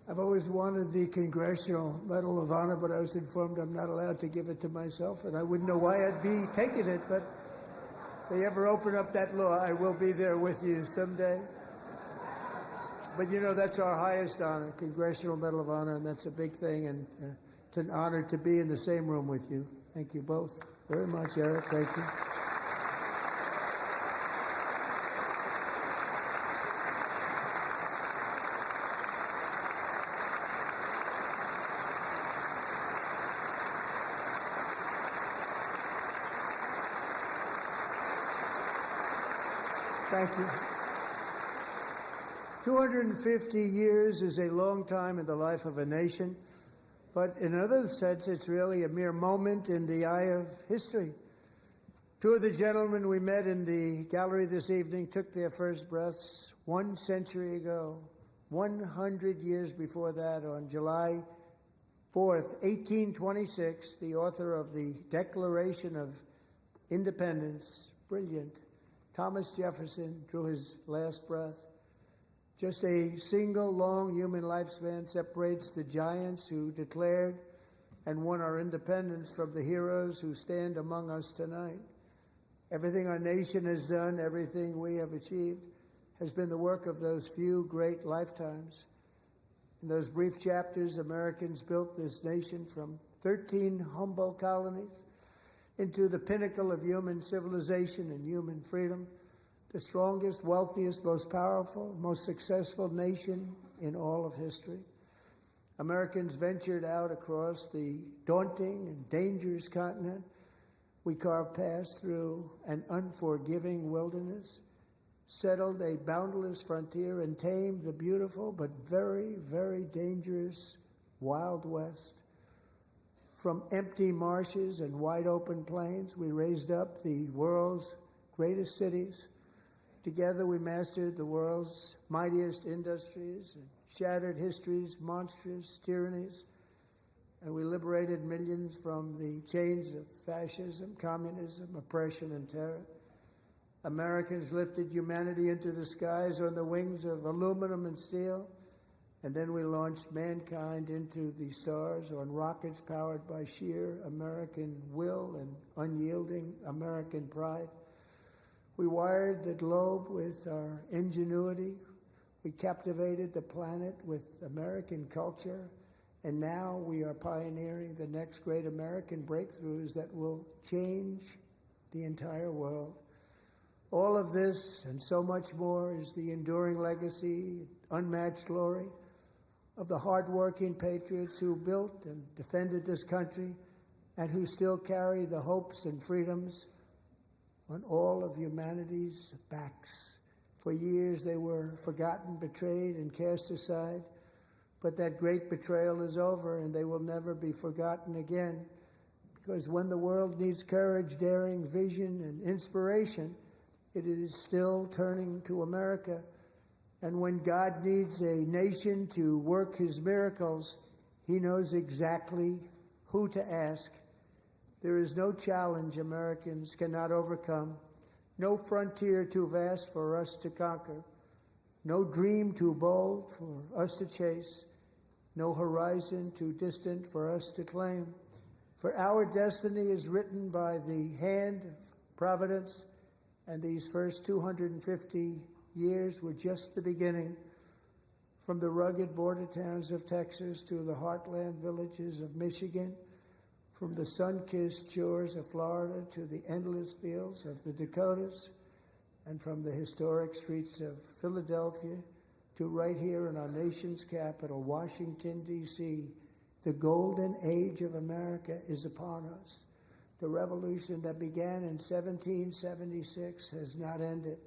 I've always wanted the Congressional Medal of Honor, but I was informed I'm not allowed to give it to myself, and I wouldn't know why I'd be taking it, but if they ever open up that law, I will be there with you someday. But, you know, that's our highest honor, Congressional Medal of Honor, and that's a big thing, and it's an honor to be in the same room with you. Thank you both very much, Eric. Thank you. Thank you. 250 years is a long time in the life of a nation, but in another sense, it's really a mere moment in the eye of history. Two of the gentlemen we met in the gallery this evening took their first breaths 1 century ago, 100 years before that, on July 4th, 1826, the author of the Declaration of Independence, brilliant, Thomas Jefferson, drew his last breath. Just a single long human lifespan separates the giants who declared and won our independence from the heroes who stand among us tonight. Everything our nation has done, everything we have achieved, has been the work of those few great lifetimes. In those brief chapters, Americans built this nation from 13 humble colonies into the pinnacle of human civilization and human freedom, the strongest, wealthiest, most powerful, most successful nation in all of history. Americans ventured out across the daunting and dangerous continent. We carved paths through an unforgiving wilderness, settled a boundless frontier, and tamed the beautiful but very, very dangerous Wild West. From empty marshes and wide open plains, we raised up the world's greatest cities. Together we mastered the world's mightiest industries and shattered history's monstrous tyrannies. And we liberated millions from the chains of fascism, communism, oppression, and terror. Americans lifted humanity into the skies on the wings of aluminum and steel, and then we launched mankind into the stars on rockets powered by sheer American will and unyielding American pride. We wired the globe with our ingenuity. We captivated the planet with American culture. And now we are pioneering the next great American breakthroughs that will change the entire world. All of this and so much more is the enduring legacy, unmatched glory of the hardworking patriots who built and defended this country and who still carry the hopes and freedoms on all of humanity's backs. For years they were forgotten, betrayed, and cast aside. But that great betrayal is over, and they will never be forgotten again. Because when the world needs courage, daring, vision, and inspiration, it is still turning to America. And when God needs a nation to work his miracles, he knows exactly who to ask. There is no challenge Americans cannot overcome, no frontier too vast for us to conquer, no dream too bold for us to chase, no horizon too distant for us to claim. For our destiny is written by the hand of providence, and these first 250 years were just the beginning. From the rugged border towns of Texas to the heartland villages of Michigan, from the sun-kissed shores of Florida to the endless fields of the Dakotas, and from the historic streets of Philadelphia to right here in our nation's capital, Washington, D.C., the golden age of America is upon us. The revolution that began in 1776 has not ended.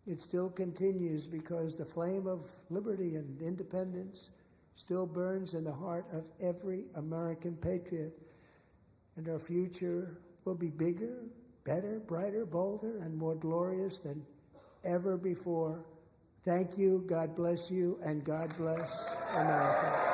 It still continues because the flame of liberty and independence still burns in the heart of every American patriot. And our future will be bigger, better, brighter, bolder, and more glorious than ever before. Thank you, God bless you, and God bless America.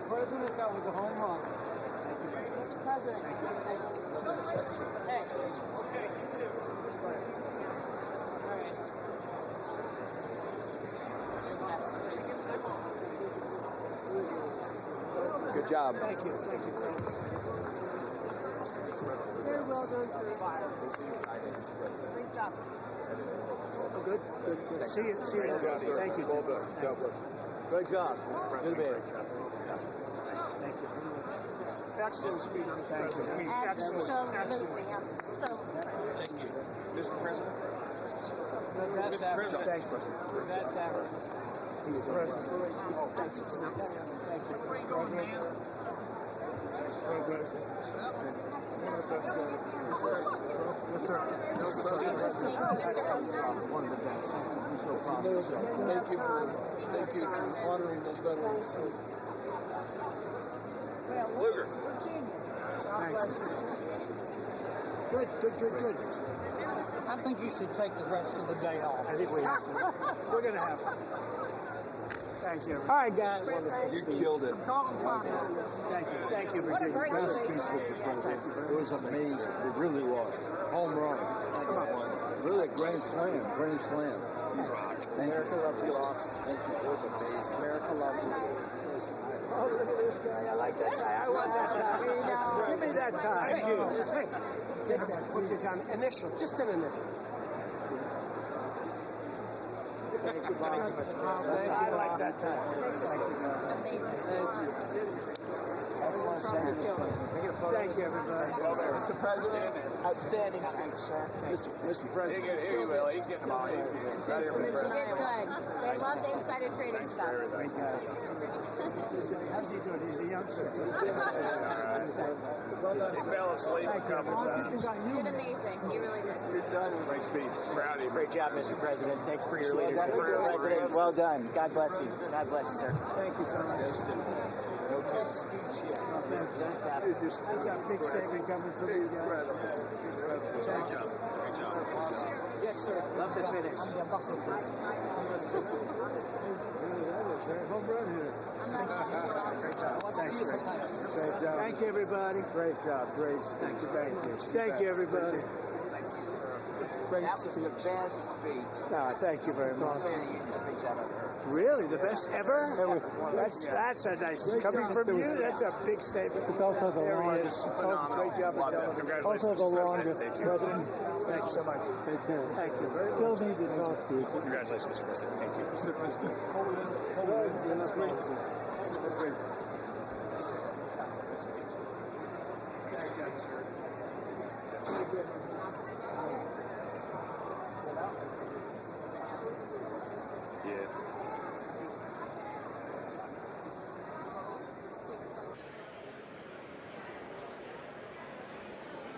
President, that was a home run. Mr. President. Thank you. Hey. Okay, you too. All right. Good job. Thank you. Thank you. Very well done, sir. We'll see you Friday, Mr. President. Great job. Oh, good. See you. Good job, sir. Thank you. Well done. God bless you. Good job. Good man. Thank you very much. Excellent speech, Mr. President. I mean, Absolutely. excellent. I'm so proud. Thank you. Mr. President. Best Mr. President. Thank you. Best ever. Mr. President. Oh, thanks. It's nice. Thank you. Where you going, man? One of the best. I'm so proud of yourself. Thank you for honoring those veterans. Well, Virginia. Thanks. Good. I think you should take the rest of the day off. I think we have to. We're going to have to. Thank you. All right, guys. You killed it. Thank you, What a Virginia. great Best speech. speech with the president. It was amazing. It really was. Home run. Really a grand slam. Grand slam. America loves you, Loss. Thank you. It was amazing. America loves you. Oh, look at this guy. I like that tie. I want that tie. Give me that tie. Thank you. Hey, take that. Put it on initial. Just an initial. Thank you, Bob. I like that tie. Thank you. Excellent, Thank you, everybody. Mr. President, outstanding speech, sir. Mr. President. Here you will. He's getting them all. You did good. They love the insider trading stuff. Great guy. How's he doing? He's a youngster. He fell asleep a couple times. You did amazing. You really did. Great speech. Proud of you. Great job, Mr. President. Thanks for your Well done, leadership. Mr. President, well done. God bless you. God bless you, sir. Thank you so much. No good speech yet. Fantastic. That's a big statement coming from you guys. Thank you. Yes, sir. Love the finish. I'm the ambassador. Home run here. I want to see you sometime. Great job. Thank you, everybody. Great job. Great. Thank you. Thank you, everybody. That was the best speech. Thank you very much. Speech I've ever heard. Really, the best ever? That's a nice coming from you. That's a big statement. It's also the longest. Great job on television. Also the longest president. Thank you so much. Take care. Thank you. Still need to talk to you. Congratulations, Mr. President. Thank you. Mr. President. Hold it. That's great.